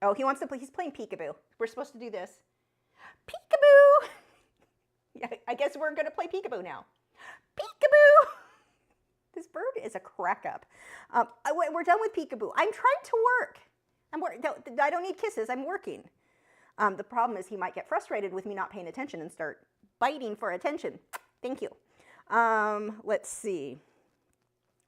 Oh, he wants to play, he's playing peekaboo. We're supposed to do this. Peekaboo! Yeah, I guess we're gonna play peekaboo now. Peekaboo! This bird is a crack up. We're done with peekaboo. I'm trying to work. I don't need kisses, I'm working. The problem is he might get frustrated with me not paying attention and start biting for attention. Thank you. Let's see.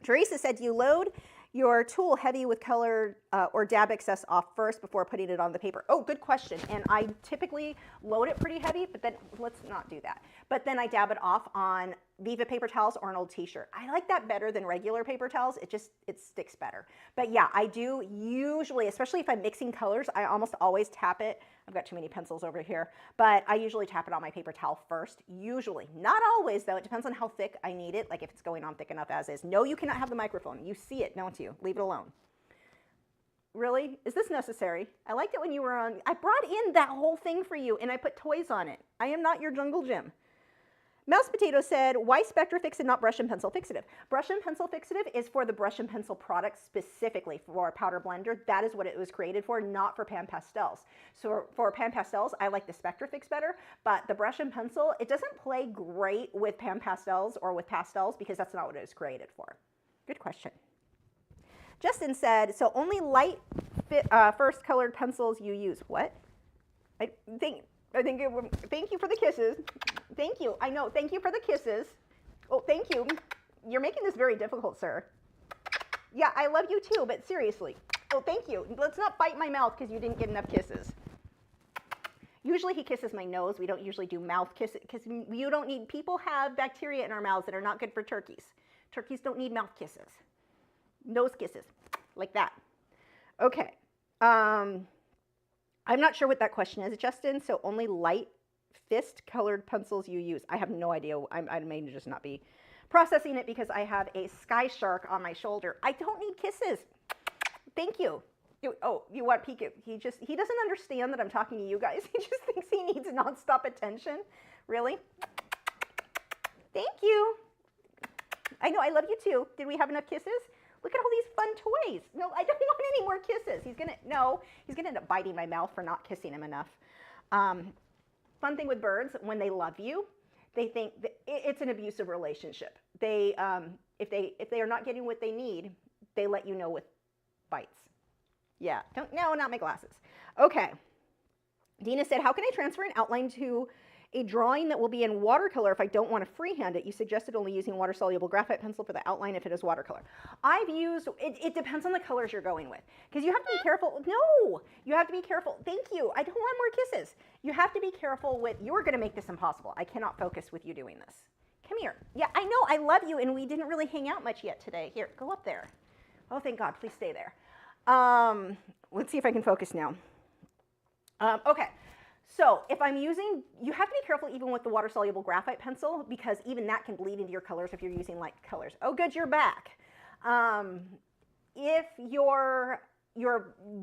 Teresa said, do you load your tool heavy with color or dab excess off first before putting it on the paper? Oh, good question. And I typically load it pretty heavy, but then let's not do that. But then I dab it off on Viva paper towels or an old t-shirt. I like that better than regular paper towels. It sticks better. But yeah, I do usually, especially if I'm mixing colors, I almost always tap it. I've got too many pencils over here, but I usually tap it on my paper towel first. Usually, not always though. It depends on how thick I need it, like if it's going on thick enough as is. No, you cannot have the microphone. You see it, don't you? Leave it alone. Really? Is this necessary? I liked it when you were on. I brought in that whole thing for you and I put toys on it. I am not your jungle gym. Mouse Potato said, why Spectrafix and not brush and pencil fixative? Brush and pencil fixative is for the brush and pencil product specifically for a powder blender. That is what it was created for, not for pan pastels. So for pan pastels, I like the Spectrafix better, but the brush and pencil, it doesn't play great with pan pastels or with pastels because that's not what it was created for. Good question. Justin said, so only light first colored pencils you use. What? Thank you for the kisses. Thank you. I know. Thank you for the kisses. Oh, thank you. You're making this very difficult, sir. Yeah, I love you too, but seriously. Oh, thank you. Let's not bite my mouth because you didn't get enough kisses. Usually he kisses my nose. We don't usually do mouth kisses because you don't need, people have bacteria in our mouths that are not good for turkeys. Turkeys don't need mouth kisses. Nose kisses, like that. Okay. I'm not sure what that question is, Justin. So only light fist colored pencils you use. I have no idea. I may just not be processing it because I have a sky shark on my shoulder. I don't need kisses. Thank you. You want peek? He doesn't understand that I'm talking to you guys. He just thinks he needs nonstop attention. Really? Thank you. I know, I love you too. Did we have enough kisses? Look at all these fun toys. No, I don't want any more kisses. He's gonna end up biting my mouth for not kissing him enough. Fun thing with birds, when they love you, they think that it's an abusive relationship. They, if they are not getting what they need, they let you know with bites. Yeah, no, not my glasses. Okay. Dina said, how can I transfer an outline to a drawing that will be in watercolor if I don't want to freehand it? You suggested only using water-soluble graphite pencil for the outline if it is watercolor. I've used, it depends on the colors you're going with. Because you have to be careful. No, you have to be careful. Thank you. I don't want more kisses. You have to be careful with, you're going to make this impossible. I cannot focus with you doing this. Come here. Yeah, I know. I love you, and we didn't really hang out much yet today. Here, go up there. Oh, thank God. Please stay there. Let's see if I can focus now. Okay. So if I'm using, you have to be careful even with the water-soluble graphite pencil because even that can bleed into your colors if you're using light colors. Oh, good, you're back. If your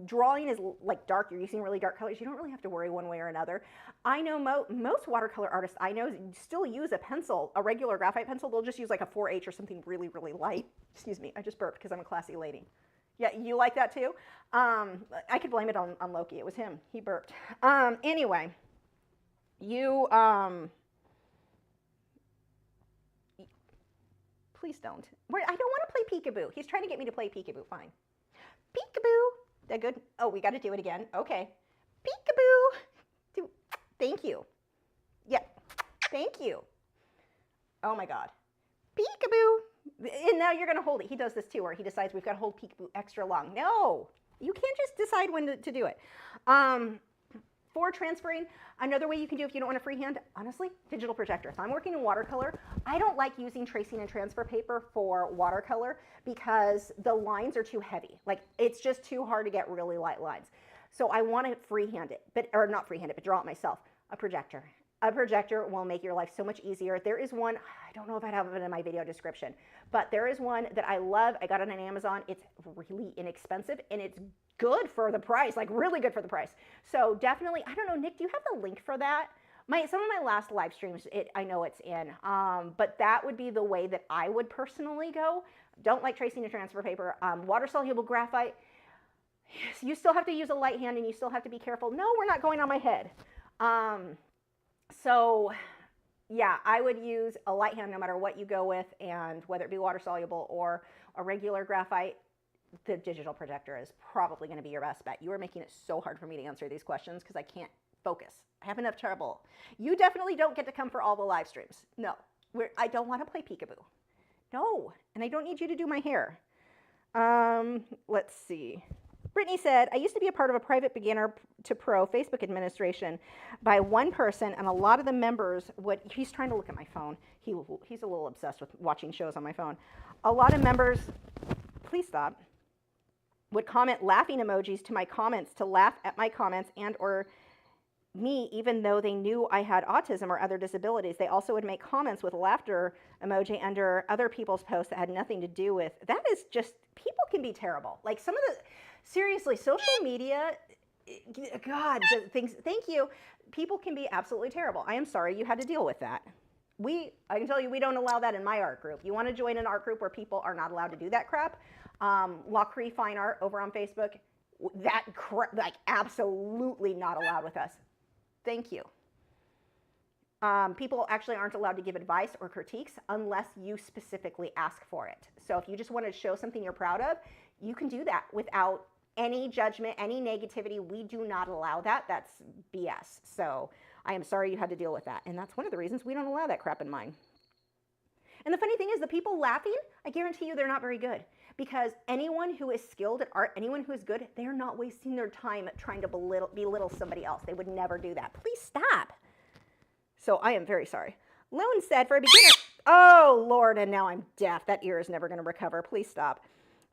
drawing is like dark, you're using really dark colors, you don't really have to worry one way or another. I know most watercolor artists I know still use a pencil, a regular graphite pencil. They'll just use like a 4H or something really, really light. Excuse me, I just burped because I'm a classy lady. Yeah, you like that too? I could blame it on Loki. It was him. He burped. Anyway, please don't. I don't want to play peekaboo. He's trying to get me to play peekaboo. Fine. Peekaboo. That good? Oh, we got to do it again. Okay. Peekaboo. Thank you. Yeah. Thank you. Oh my God. Peekaboo. And now you're going to hold it. He does this too, where he decides we've got to hold peekaboo extra long. No, you can't just decide when to do it. For transferring, another way you can do if you don't want to freehand, honestly, digital projector. If I'm working in watercolor, I don't like using tracing and transfer paper for watercolor because the lines are too heavy. Like, it's just too hard to get really light lines. So I want to freehand it, or not freehand it, but draw it myself. A projector. A projector will make your life so much easier. There is one, I don't know if I have it in my video description, but there is one that I love. I got it on Amazon. It's really inexpensive and it's good for the price, like really good for the price. So definitely, I don't know, Nick, do you have the link for that? Some of my last live streams, I know it's in, but that would be the way that I would personally go. Don't like tracing and transfer paper. Water soluble graphite, you still have to use a light hand and you still have to be careful. No, we're not going on my head. So yeah, I would use a light hand no matter what you go with, and whether it be water soluble or a regular graphite, the digital projector is probably going to be your best bet. You are making it so hard for me to answer these questions because I can't focus. I have enough trouble. You definitely don't get to come for all the live streams. No, I don't want to play peekaboo. No, and I don't need you to do my hair. Let's see. Brittany said, I used to be a part of a private beginner to pro Facebook administration by one person, and a lot of the members would, he's trying to look at my phone. He's a little obsessed with watching shows on my phone. A lot of members, please stop, would comment laughing emojis to my comments to laugh at my comments and or me, even though they knew I had autism or other disabilities. They also would make comments with laughter emoji under other people's posts that had nothing to do with, that is just, people can be terrible. Like some of the, seriously, social media, God, things, thank you. People can be absolutely terrible. I am sorry you had to deal with that. I can tell you, we don't allow that in my art group. You want to join an art group where people are not allowed to do that crap? Lachri Fine Art over on Facebook, that crap, like absolutely not allowed with us. Thank you. People actually aren't allowed to give advice or critiques unless you specifically ask for it. So if you just want to show something you're proud of, you can do that without any judgment, any negativity. We do not allow that. That's BS. So I am sorry you had to deal with that. And that's one of the reasons we don't allow that crap in mine. And the funny thing is, the people laughing, I guarantee you they're not very good. Because anyone who is skilled at art, anyone who is good, they're not wasting their time trying to belittle somebody else. They would never do that. Please stop. So I am very sorry. Lone said, for a beginner, oh Lord, and now I'm deaf. That ear is never going to recover. Please stop.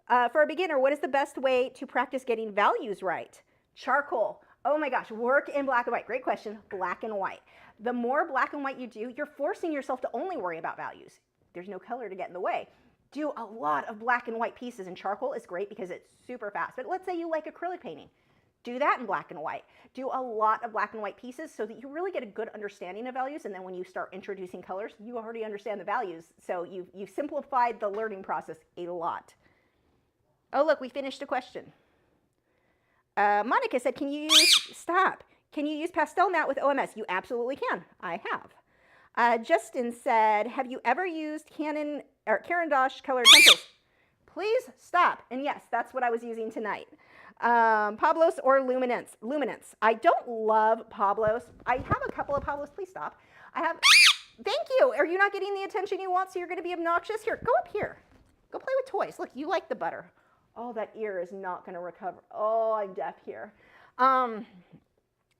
For a beginner, what is the best way to practice getting values right? Charcoal. Oh my gosh, work in black and white. Great question. Black and white. The more black and white you do, you're forcing yourself to only worry about values. There's no color to get in the way. Do a lot of black and white pieces, and charcoal is great because it's super fast. But let's say you like acrylic painting. Do that in black and white. Do a lot of black and white pieces so that you really get a good understanding of values, and then when you start introducing colors, you already understand the values. So you've simplified the learning process a lot. Oh, look, we finished a question. Monica said, can you use pastel mat with OMS? You absolutely can. I have. Justin said, have you ever used Caran d'Ache colored pencils? Please stop. And yes, that's what I was using tonight. Pablos or Luminance? Luminance. I don't love Pablos. I have a couple of Pablos. Please stop. Thank you. Are you not getting the attention you want, so you're going to be obnoxious? Here, go up here. Go play with toys. Look, you like the butter. Oh, that ear is not going to recover. Oh, I'm deaf here.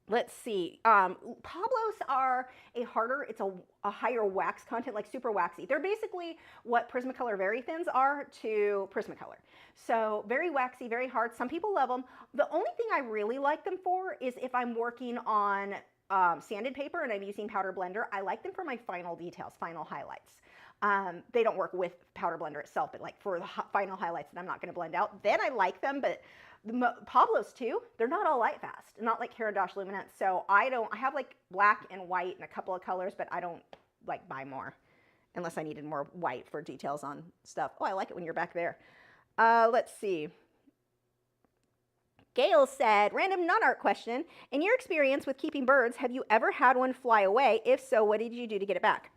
Let's see. Pablos are it's a higher wax content, like super waxy. They're basically what Prismacolor Very Thins are to Prismacolor. So very waxy, very hard. Some people love them. The only thing I really like them for is if I'm working on sanded paper and I'm using Powder Blender. I like them for my final details, final highlights. They don't work with Powder Blender itself, but like for the final highlights that I'm not going to blend out, then I like them. But the Pablos too, they're not all light fast, not like Caran d'Ache Luminance. So I have like black and white and a couple of colors, but I don't like buy more unless I needed more white for details on stuff. Oh, I like it when you're back there. Let's see. Gail said, random non-art question. In your experience with keeping birds, have you ever had one fly away? If so, what did you do to get it back?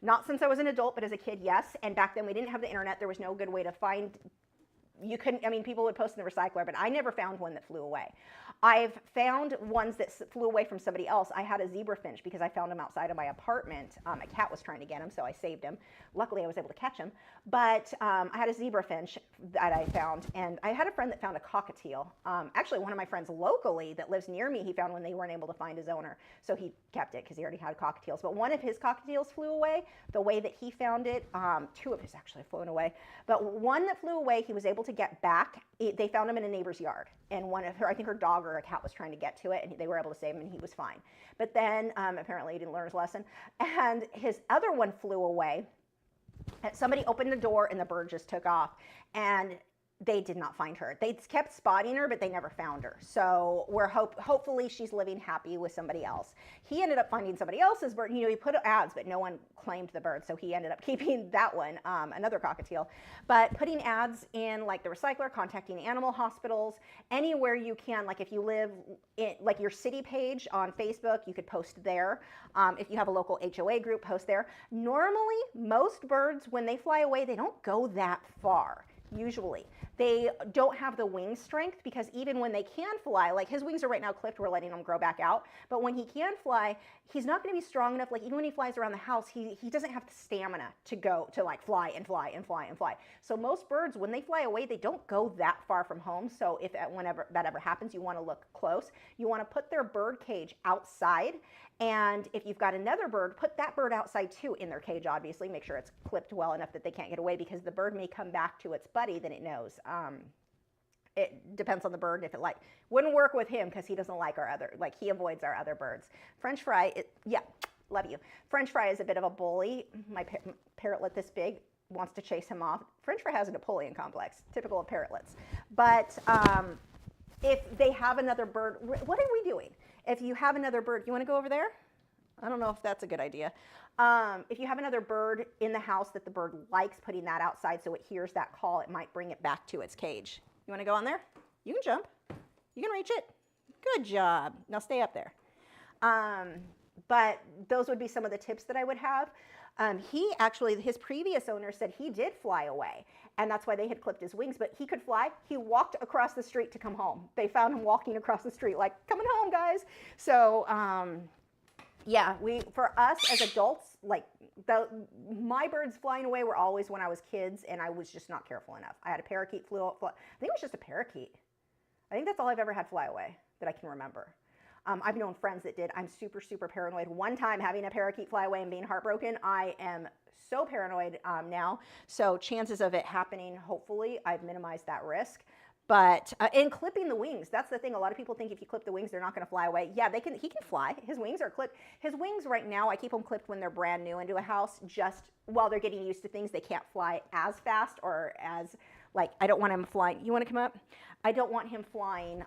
Not since I was an adult, but as a kid, yes. And back then we didn't have the internet. There was no good way to find you couldn't, I mean, people would post in the recycler, but I never found one that flew away. I've found ones that flew away from somebody else. I had a zebra finch because I found him outside of my apartment. A cat was trying to get him, so I saved him. Luckily, I was able to catch him. But I had a zebra finch that I found, and I had a friend that found a cockatiel. Actually, one of my friends locally that lives near me, he found when they weren't able to find his owner, so he kept it because he already had cockatiels. But one of his cockatiels flew away. The way that he found it, two of his actually flown away, but one that flew away, he was able to get back. They found him in a neighbor's yard, and one of her, I think her dog or a cat was trying to get to it, and they were able to save him, and he was fine. But then apparently he didn't learn his lesson, and his other one flew away. And somebody opened the door, and the bird just took off, and they did not find her. They kept spotting her, but they never found her. So we're hopefully she's living happy with somebody else. He ended up finding somebody else's bird. You know, he put ads, but no one claimed the bird, so he ended up keeping that one, another cockatiel. But putting ads in like the recycler, contacting animal hospitals, anywhere you can. Like if you live in like your city page on Facebook, you could post there. If you have a local HOA group, post there. Normally, most birds, when they fly away, they don't go that far. Usually they don't have the wing strength, because even when they can fly, like his wings are right now clipped, we're letting them grow back out, but when he can fly, he's not going to be strong enough. Like even when he flies around the house, he doesn't have the stamina to go to like fly and fly and fly and fly. So most birds, when they fly away, they don't go that far from home. So if whenever that ever happens, you want to look close. You want to put their bird cage outside. And if you've got another bird, put that bird outside too in their cage, obviously. Make sure it's clipped well enough that they can't get away, because the bird may come back to its buddy that it knows. It depends on the bird. If it wouldn't work with him because he doesn't like he avoids our other birds. French fry, yeah, love you. French fry is a bit of a bully. My parrotlet this big wants to chase him off. French fry has a Napoleon complex, typical of parrotlets. But if they have another bird, what are we doing? If you have another bird, you want to go over there? I don't know if that's a good idea. If you have another bird in the house that the bird likes, putting that outside so it hears that call, it might bring it back to its cage. You want to go on there? You can jump. You can reach it. Good job. Now stay up there. But those would be some of the tips that I would have. His previous owner said he did fly away, and that's why they had clipped his wings, but he could fly. He walked across the street to come home. They found him walking across the street like, coming home, guys. So, yeah, for us as adults, like my birds flying away were always when I was kids, and I was just not careful enough. I had a parakeet I think it was just a parakeet. I think that's all I've ever had fly away that I can remember. I've known friends that did. I'm super, super paranoid. One time having a parakeet fly away and being heartbroken, I am so paranoid now. So chances of it happening, hopefully, I've minimized that risk. But in clipping the wings, that's the thing. A lot of people think if you clip the wings, they're not going to fly away. Yeah, he can fly. His wings are clipped. His wings right now, I keep them clipped when they're brand new into a house, just while they're getting used to things. They can't fly as fast or as, like, I don't want him flying. You want to come up? I don't want him flying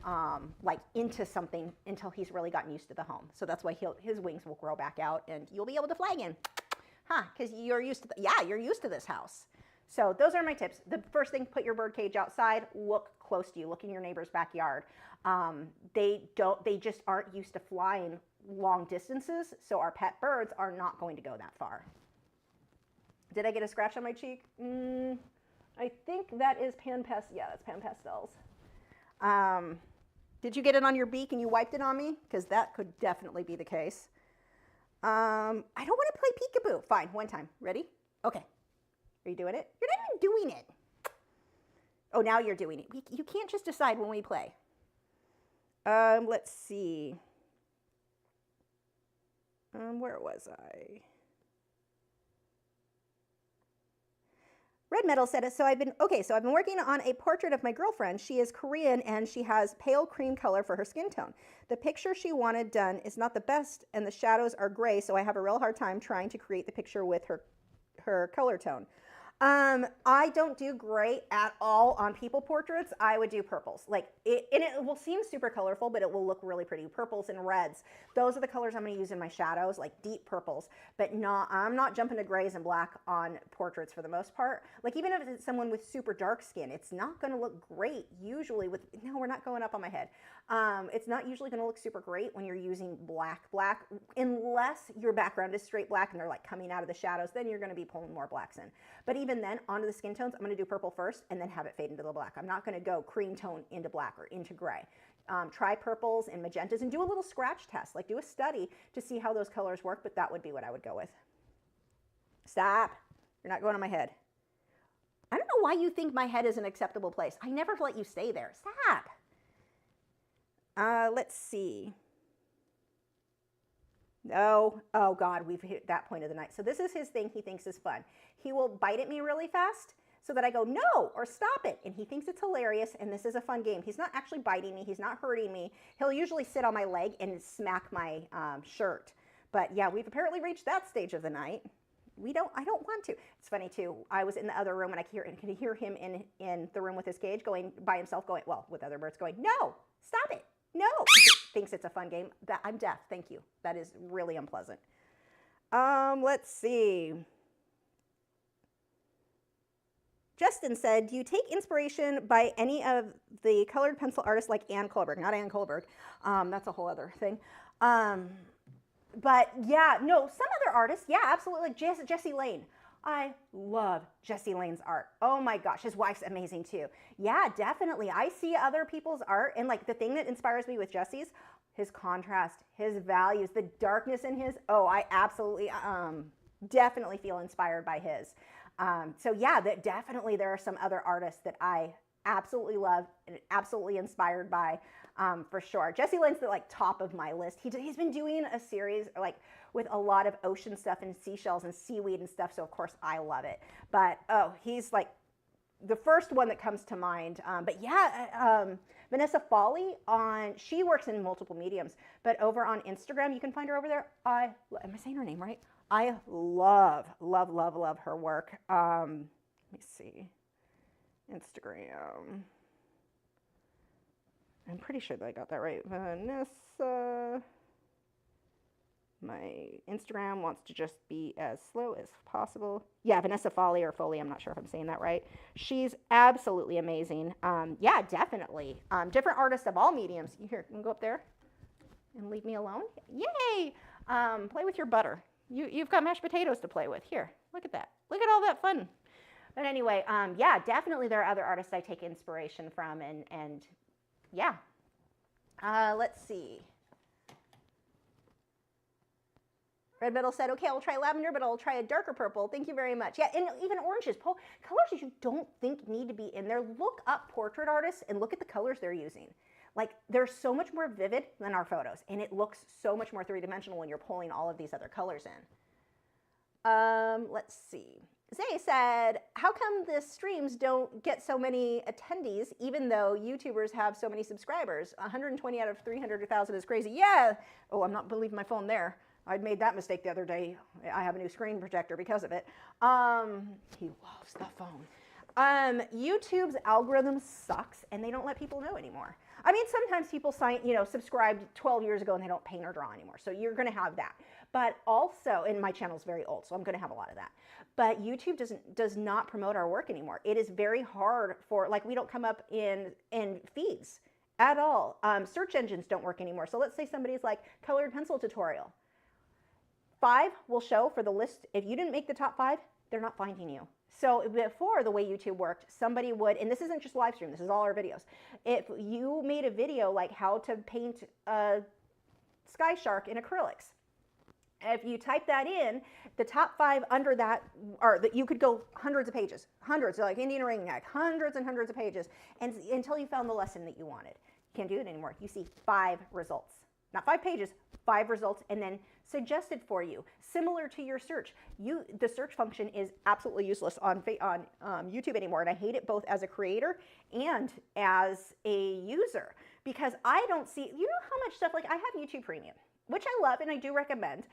like into something until he's really gotten used to the home. So that's why his wings will grow back out, and you'll be able to fly again. Huh, because you're used to, you're used to this house. So those are my tips. The first thing, put your bird cage outside, look close to you, look in your neighbor's backyard. They just aren't used to flying long distances, so our pet birds are not going to go that far. Did I get a scratch on my cheek? I think that is that's Pastels. Did you get it on your beak and you wiped it on me? Because that could definitely be the case. I don't want to play peekaboo. Fine, one time. Ready? Okay. Are you doing it? You're not even doing it. Oh, now you're doing it. You can't just decide when we play. Let's see. Where was I? Red Metal said, so I've been working on a portrait of my girlfriend. She is Korean and she has pale cream color for her skin tone. The picture she wanted done is not the best and the shadows are gray, so I have a real hard time trying to create the picture with her color tone. I don't do gray at all on people portraits. I would do purples. And it will seem super colorful, but it will look really pretty. Purples and reds. Those are the colors I'm going to use in my shadows, like deep purples. But I'm not jumping to grays and black on portraits for the most part. Like even if it's someone with super dark skin, it's not going to look great usually no, we're not going up on my head. It's not usually going to look super great when you're using black, unless your background is straight black and they're like coming out of the shadows, then you're going to be pulling more blacks in. But even even then, onto the skin tones, I'm going to do purple first and then have it fade into the black. I'm not going to go cream tone into black or into gray. Try purples and magentas and do a little scratch test, like do a study to see how those colors work, but that would be what I would go with. Stop. You're not going on my head. I don't know why you think my head is an acceptable place. I never let you stay there. Stop. Let's see. Oh God, we've hit that point of the night. So this is his thing he thinks is fun. He will bite at me really fast so that I go, no, or stop it. And he thinks it's hilarious, and this is a fun game. He's not actually biting me. He's not hurting me. He'll usually sit on my leg and smack my shirt. But yeah, we've apparently reached that stage of the night. I don't want to. It's funny too. I was in the other room and I could hear him in the room with his cage going by himself going, well, with other birds going, no, stop it. No. He thinks it's a fun game. I'm deaf. Thank you. That is really unpleasant. Let's see. Justin said, do you take inspiration by any of the colored pencil artists like Ann Kohlberg? Not Ann Kohlberg. That's a whole other thing. But yeah, no, some other artists, yeah, absolutely. Like Jesse Lane. I love Jesse Lane's art. Oh my gosh, his wife's amazing too. Yeah, definitely. I see other people's art, and like the thing that inspires me with Jesse's, his contrast, his values, the darkness in his, oh, I absolutely, definitely feel inspired by his. So yeah, definitely there are some other artists that I absolutely love and absolutely inspired by, for sure. Jesse Lane's the like top of my list. He's been doing a series like with a lot of ocean stuff and seashells and seaweed and stuff, so of course I love it. But oh, he's like the first one that comes to mind. But yeah, Vanessa Foley she works in multiple mediums, but over on Instagram, you can find her over there. Am I saying her name right? I love her work. Let me see. Instagram. I'm pretty sure that I got that right. Vanessa. My Instagram wants to just be as slow as possible. Yeah, Vanessa Foley or Foley. I'm not sure if I'm saying that right. She's absolutely amazing. Yeah, definitely. Different artists of all mediums. Here, you can go up there and leave me alone. Yay! Play with your butter. You've got mashed potatoes to play with. Here, look at that. Look at all that fun. But anyway, yeah, definitely there are other artists I take inspiration from, and yeah. Let's see. Red Metal said, okay, I'll try lavender, but I'll try a darker purple. Thank you very much. Yeah, and even oranges, colors that you don't think need to be in there. Look up portrait artists and look at the colors they're using. Like, they're so much more vivid than our photos, and it looks so much more three-dimensional when you're pulling all of these other colors in. Let's see. Zay said, how come the streams don't get so many attendees, even though YouTubers have so many subscribers? 120 out of 300,000 is crazy. Yeah. Oh, I'm not believing my phone there. I made that mistake the other day. I have a new screen protector because of it. He loves the phone. YouTube's algorithm sucks, and they don't let people know anymore. I mean, sometimes people subscribed 12 years ago and they don't paint or draw anymore. So you're going to have that. But also, and my channel's very old, so I'm going to have a lot of that. But YouTube does not promote our work anymore. It is very hard like, we don't come up in feeds at all. Search engines don't work anymore. So let's say somebody's like colored pencil tutorial. 5 will show for the list. If you didn't make the top 5, they're not finding you. So before, the way YouTube worked, somebody would, and this isn't just live stream, this is all our videos. If you made a video like how to paint a sky shark in acrylics, if you type that in, the top 5 under that are that you could go hundreds of pages, hundreds, like Indian ring neck, hundreds and hundreds of pages, and until you found the lesson that you wanted. You can't do it anymore. You see 5 results, not 5 pages, 5 results, and then suggested for you, similar to your search. The search function is absolutely useless on YouTube anymore, and I hate it both as a creator and as a user, because I don't see, you know how much stuff, like I have YouTube Premium, which I love and I do recommend,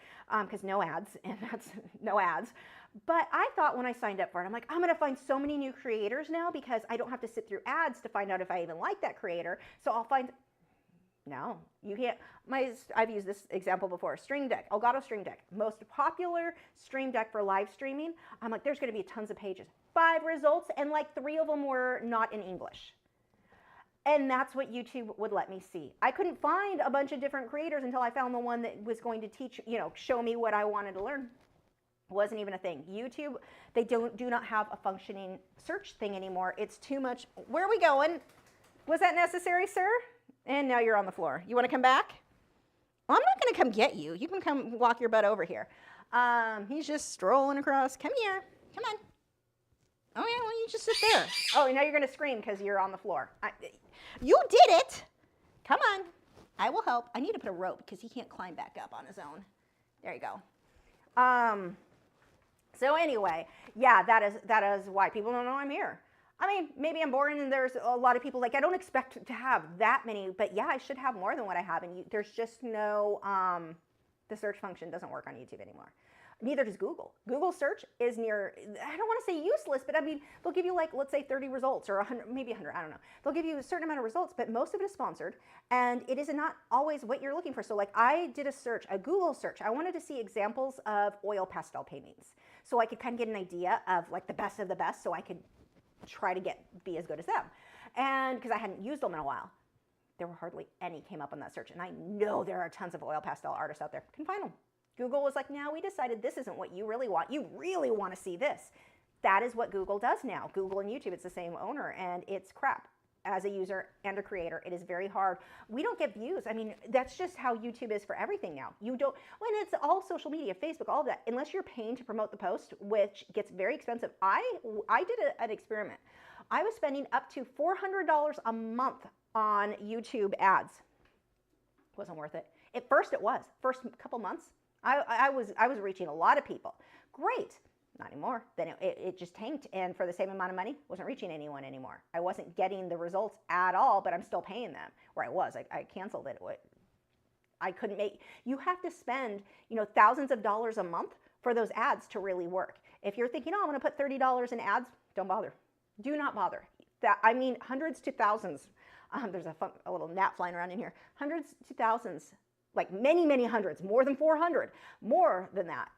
because no ads, and that's no ads. But I thought when I signed up for it, I'm like, I'm gonna find so many new creators now because I don't have to sit through ads to find out if I even like that creator. So I'll find, no, you can't. I've used this example before. Stream Deck, Elgato Stream Deck, most popular stream deck for live streaming. I'm like, there's gonna be tons of pages. 5 results, and like 3 of them were not in English. And that's what YouTube would let me see. I couldn't find a bunch of different creators until I found the one that was going to teach, show me what I wanted to learn. Wasn't even a thing. YouTube, they do not have a functioning search thing anymore. It's too much. Where are we going? Was that necessary, sir? And now you're on the floor. You want to come back? Well, I'm not going to come get you. You can come walk your butt over here. He's just strolling across. Come here. Come on. Oh, yeah, well, you just sit there. Oh, now you're going to scream because you're on the floor. You did it. Come on. I will help. I need to put a rope because he can't climb back up on his own. There you go. So anyway, yeah, that is why people don't know I'm here. I mean, maybe I'm boring and there's a lot of people, like, I don't expect to have that many, but yeah, I should have more than what I have. And there's just no, the search function doesn't work on YouTube anymore. Neither does Google. Google search is near, I don't want to say useless, but I mean, they'll give you like, let's say 30 results or 100, maybe 100, I don't know. They'll give you a certain amount of results, but most of it is sponsored and it is not always what you're looking for. So like I did a search, a Google search. I wanted to see examples of oil pastel paintings so I could kind of get an idea of like the best of the best so I could try to be as good as them. And because I hadn't used them in a while, there were hardly any came up on that search. And I know there are tons of oil pastel artists out there. Can find them. Google was like, no, we decided this isn't what you really want. You really want to see this. That is what Google does now. Google and YouTube, it's the same owner, and it's crap. As a user and a creator, it is very hard. We don't get views. I mean, that's just how YouTube is for everything now. You don't, when it's all social media, Facebook, all of that, unless you're paying to promote the post, which gets very expensive. I did an experiment. I was spending up to $400 a month on YouTube ads. Wasn't worth it. At first it was. First couple months, I was reaching a lot of people. Great. Not anymore. Then it just tanked, and for the same amount of money, wasn't reaching anyone anymore. I wasn't getting the results at all, but I'm still paying them. Where I was, I canceled it. I couldn't make. You have to spend, thousands of dollars a month for those ads to really work. If you're thinking, oh, I'm going to put $30 in ads, don't bother. Do not bother. I mean, hundreds to thousands. There's a little gnat flying around in here. Hundreds to thousands. Like many, many hundreds, more than 400, more than that,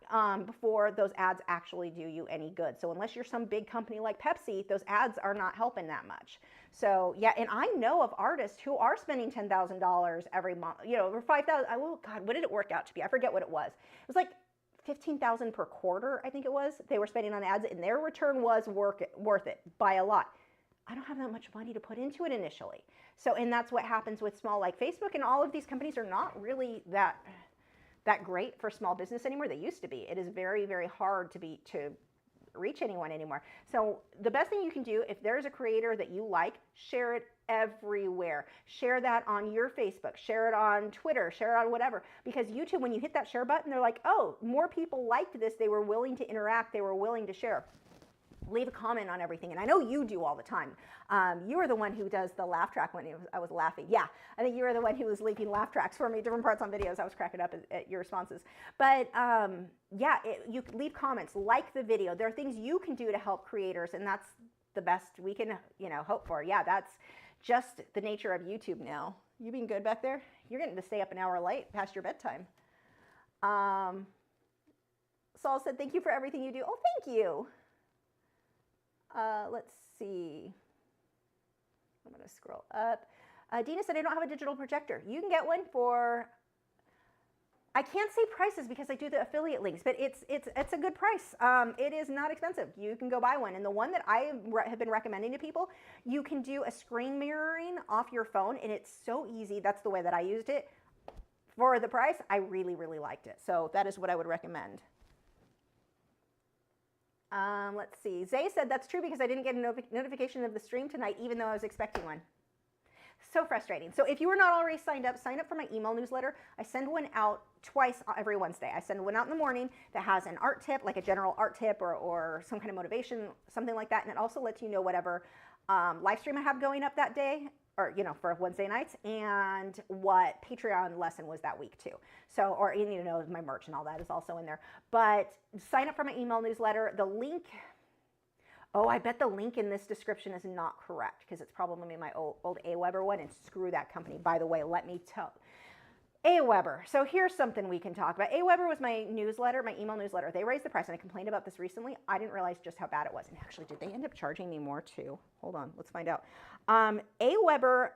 before those ads actually do you any good. So unless you're some big company like Pepsi, those ads are not helping that much. So yeah, and I know of artists who are spending $10,000 every month, or $5,000. Oh God, what did it work out to be? I forget what it was. It was like $15,000 per quarter, I think it was. They were spending on ads, and their return was worth it by a lot. I don't have that much money to put into it initially. So, and that's what happens with small, like Facebook, and all of these companies are not really that great for small business anymore. They used to be. It is very, very hard to reach anyone anymore. So the best thing you can do, if there's a creator that you like, share it everywhere. Share that on your Facebook, share it on Twitter, share it on whatever. Because YouTube, when you hit that share button, they're like, oh, more people liked this. They were willing to interact. They were willing to share. Leave a comment on everything. And I know you do all the time. You were the one who does the laugh track when I was laughing. Yeah, I think you were the one who was leaving laugh tracks for me, different parts on videos. I was cracking up at your responses. But yeah, you leave comments, like the video. There are things you can do to help creators, and that's the best we can hope for. Yeah, that's just the nature of YouTube now. You being good back there? You're getting to stay up an hour late past your bedtime. Saul said, thank you for everything you do. Oh, thank you. Let's see. I'm going to scroll up. Dina said, I don't have a digital projector. You can get one for, I can't say prices because I do the affiliate links, but it's a good price. It is not expensive. You can go buy one. And the one that I have been recommending to people, you can do a screen mirroring off your phone, and it's so easy. That's the way that I used it. For the price, I really, really liked it. So that is what I would recommend. Let's see. Zay said, that's true because I didn't get a notification of the stream tonight, even though I was expecting one. So frustrating. So if you are not already signed up, sign up for my email newsletter. I send one out twice every Wednesday. I send one out in the morning that has an art tip, like a general art tip or some kind of motivation, something like that. And it also lets you know whatever live stream I have going up that day, or for Wednesday nights, and what Patreon lesson was that week too. So, or my merch and all that is also in there. But sign up for my email newsletter. The link, I bet the link in this description is not correct because it's probably my old AWeber one, and screw that company. By the way, let me tell. AWeber. So here's something we can talk about. AWeber was my newsletter, my email newsletter. They raised the price, and I complained about this recently. I didn't realize just how bad it was. And actually, did they end up charging me more too? Hold on, let's find out. AWeber,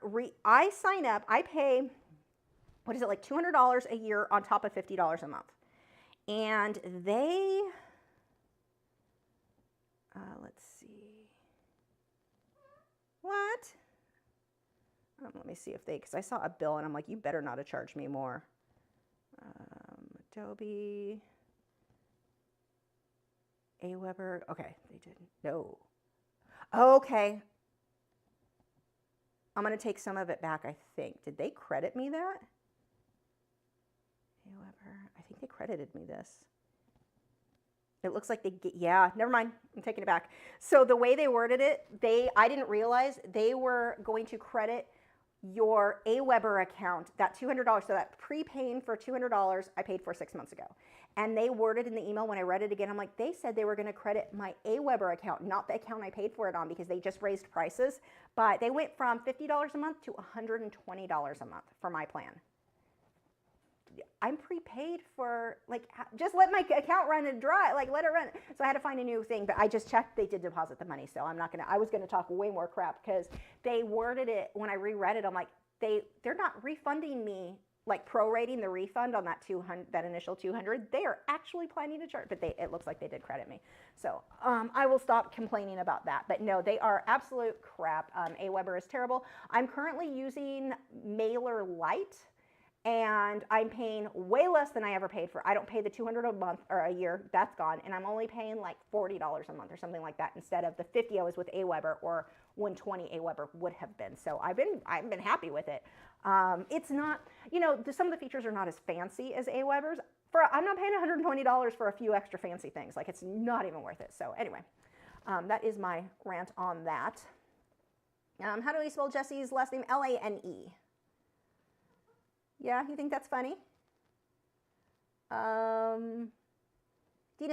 I sign up, I pay, like $200 a year on top of $50 a month. And they Let's see. What? Let me see if they, because I saw a bill and I'm like, you better not have charged me more. Adobe, Aweber. Okay, they didn't. No. Okay. I'm going to take some of it back, I think. Did they credit me that? Aweber, I think they credited me this. It looks like they get, yeah, never mind. I'm taking it back. So the way they worded it, I didn't realize they were going to credit your Aweber account, that $200, so that prepaying for $200 I paid for 6 months ago. And they worded in the email, when I read it again, I'm like, they said they were going to credit my Aweber account, not the account I paid for it on, because they just raised prices. But they went from $50 a month to $120 a month for my plan. I'm prepaid for, like, just let my account run and dry, like, let it run. So I had to find a new thing, but I just checked, they did deposit the money, so I'm not gonna, I was gonna talk way more crap, because they worded it, when I reread it, I'm like, they're not refunding me, like, prorating the refund on that 200, that initial 200, they are actually planning to charge, but it looks like they did credit me. So I will stop complaining about that, but no, they are absolute crap. Aweber is terrible. I'm currently using Mailer Lite, and I'm paying way less than I ever paid for. I don't pay the $200 a month or a year, that's gone, and I'm only paying like $40 a month or something like that instead of the $50 I was with Aweber, or $120 Aweber would have been. So I've been happy with it. It's not, you know, some of the features are not as fancy as Aweber's. I'm not paying $120 for a few extra fancy things. Like, it's not even worth it. So anyway, that is my rant on that. How do we spell Jesse's last name? Lane. Yeah, you think that's funny? Dina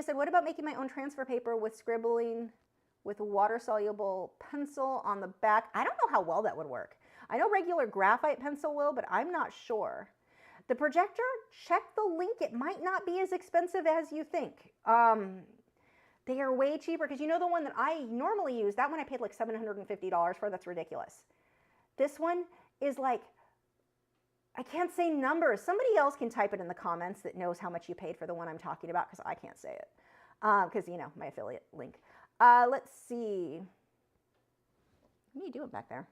said, what about making my own transfer paper with scribbling with a water-soluble pencil on the back? I don't know how well that would work. I know regular graphite pencil will, but I'm not sure. The projector, check the link. It might not be as expensive as you think. They are way cheaper, because you know the one that I normally use, that one I paid like $750 for. That's ridiculous. This one is like, I can't say numbers. Somebody else can type it in the comments that knows how much you paid for the one I'm talking about, because I can't say it, because, you know, my affiliate link. Let's see. What are you doing back there?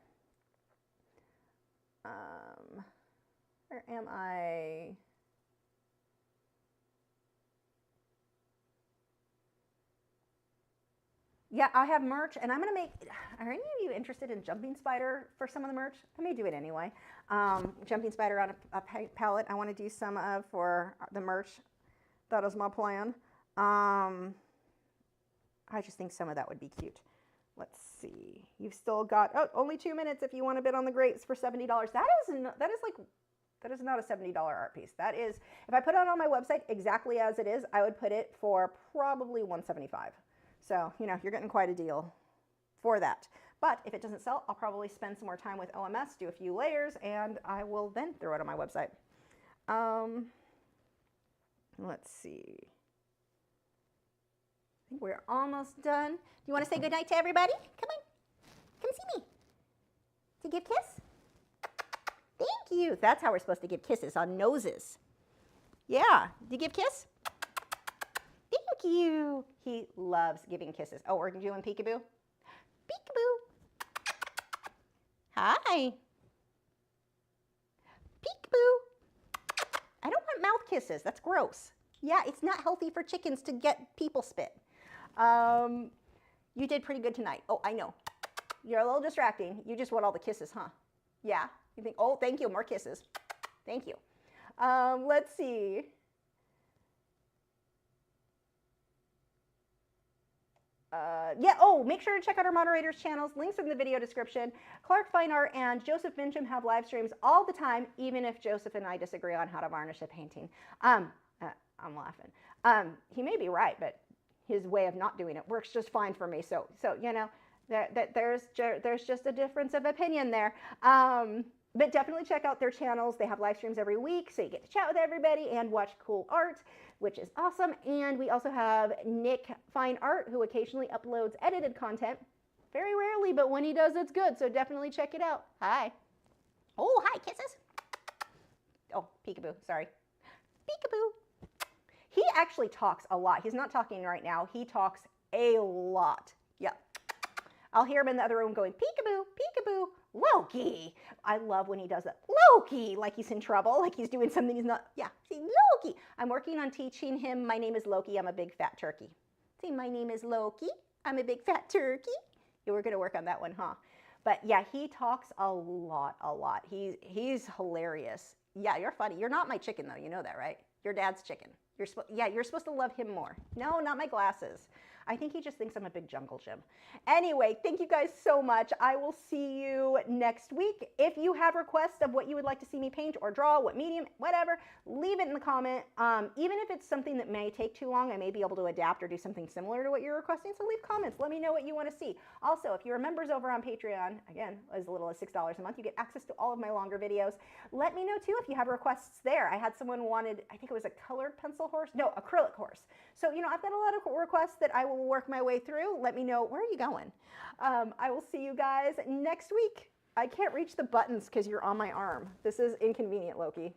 Where am I? Yeah, I have merch, and I'm going to make, are any of you interested in Jumping Spider for some of the merch? I may do it anyway. Jumping Spider on a palette I want to do some of for the merch. That is my plan. I just think some of that would be cute. Let's see. You've still got, oh, only 2 minutes if you want to bid on the grapes for $70. That is not a $70 art piece. That is, if I put it on my website exactly as it is, I would put it for probably $175. So, you know, you're getting quite a deal for that. But if it doesn't sell, I'll probably spend some more time with OMS, do a few layers, and I will then throw it on my website. Let's see. I think we're almost done. Do you want to say goodnight to everybody? Come on. Come see me. To give kiss? Thank you. That's how we're supposed to give kisses, on noses. Yeah. Do you give kiss? Thank you. He loves giving kisses. Oh, we're doing peekaboo? Peekaboo. Hi. Peekaboo. I don't want mouth kisses. That's gross. Yeah, it's not healthy for chickens to get people spit. You did pretty good tonight. Oh, I know. You're a little distracting. You just want all the kisses, huh? Yeah. You think, oh, thank you, more kisses. Thank you. Let's see. Yeah, oh, make sure to check out our moderators' channels. Links in the video description. Clark Fine Art and Joseph Mincham have live streams all the time, even if Joseph and I disagree on how to varnish a painting. I'm laughing. He may be right, but his way of not doing it works just fine for me. So you know, there's just a difference of opinion there. But definitely check out their channels. They have live streams every week, so you get to chat with everybody and watch cool art, which is awesome. And we also have Nick Fine Art, who occasionally uploads edited content. Very rarely, but when he does, it's good. So definitely check it out. Hi. Oh, hi, kisses. Oh, peekaboo, sorry. Peekaboo. He actually talks a lot. He's not talking right now. He talks a lot. Yeah. I'll hear him in the other room going, peekaboo, peekaboo, Loki. I love when he does that. Loki, like he's in trouble, like he's doing something he's not. Yeah, see, Loki. I'm working on teaching him, my name is Loki, I'm a big fat turkey. See, my name is Loki, I'm a big fat turkey. Yeah, we're going to work on that one, huh? But yeah, he talks a lot, a lot. He's hilarious. Yeah, you're funny. You're not my chicken, though. You know that, right? Your dad's chicken. You're supposed to love him more. No, not my glasses. I think he just thinks I'm a big jungle gym. Anyway, thank you guys so much. I will see you next week. If you have requests of what you would like to see me paint or draw, what medium, whatever, leave it in the comment. Even if it's something that may take too long, I may be able to adapt or do something similar to what you're requesting. So leave comments. Let me know what you want to see. Also, if you're members over on Patreon, again, as little as $6 a month, you get access to all of my longer videos. Let me know too if you have requests there. I had someone wanted, I think it was a colored pencil horse. No, acrylic horse. So, you know, I've got a lot of requests that I will work my way through. Let me know, where are you going? I will see you guys next week. I can't reach the buttons because you're on my arm. This is inconvenient, Loki.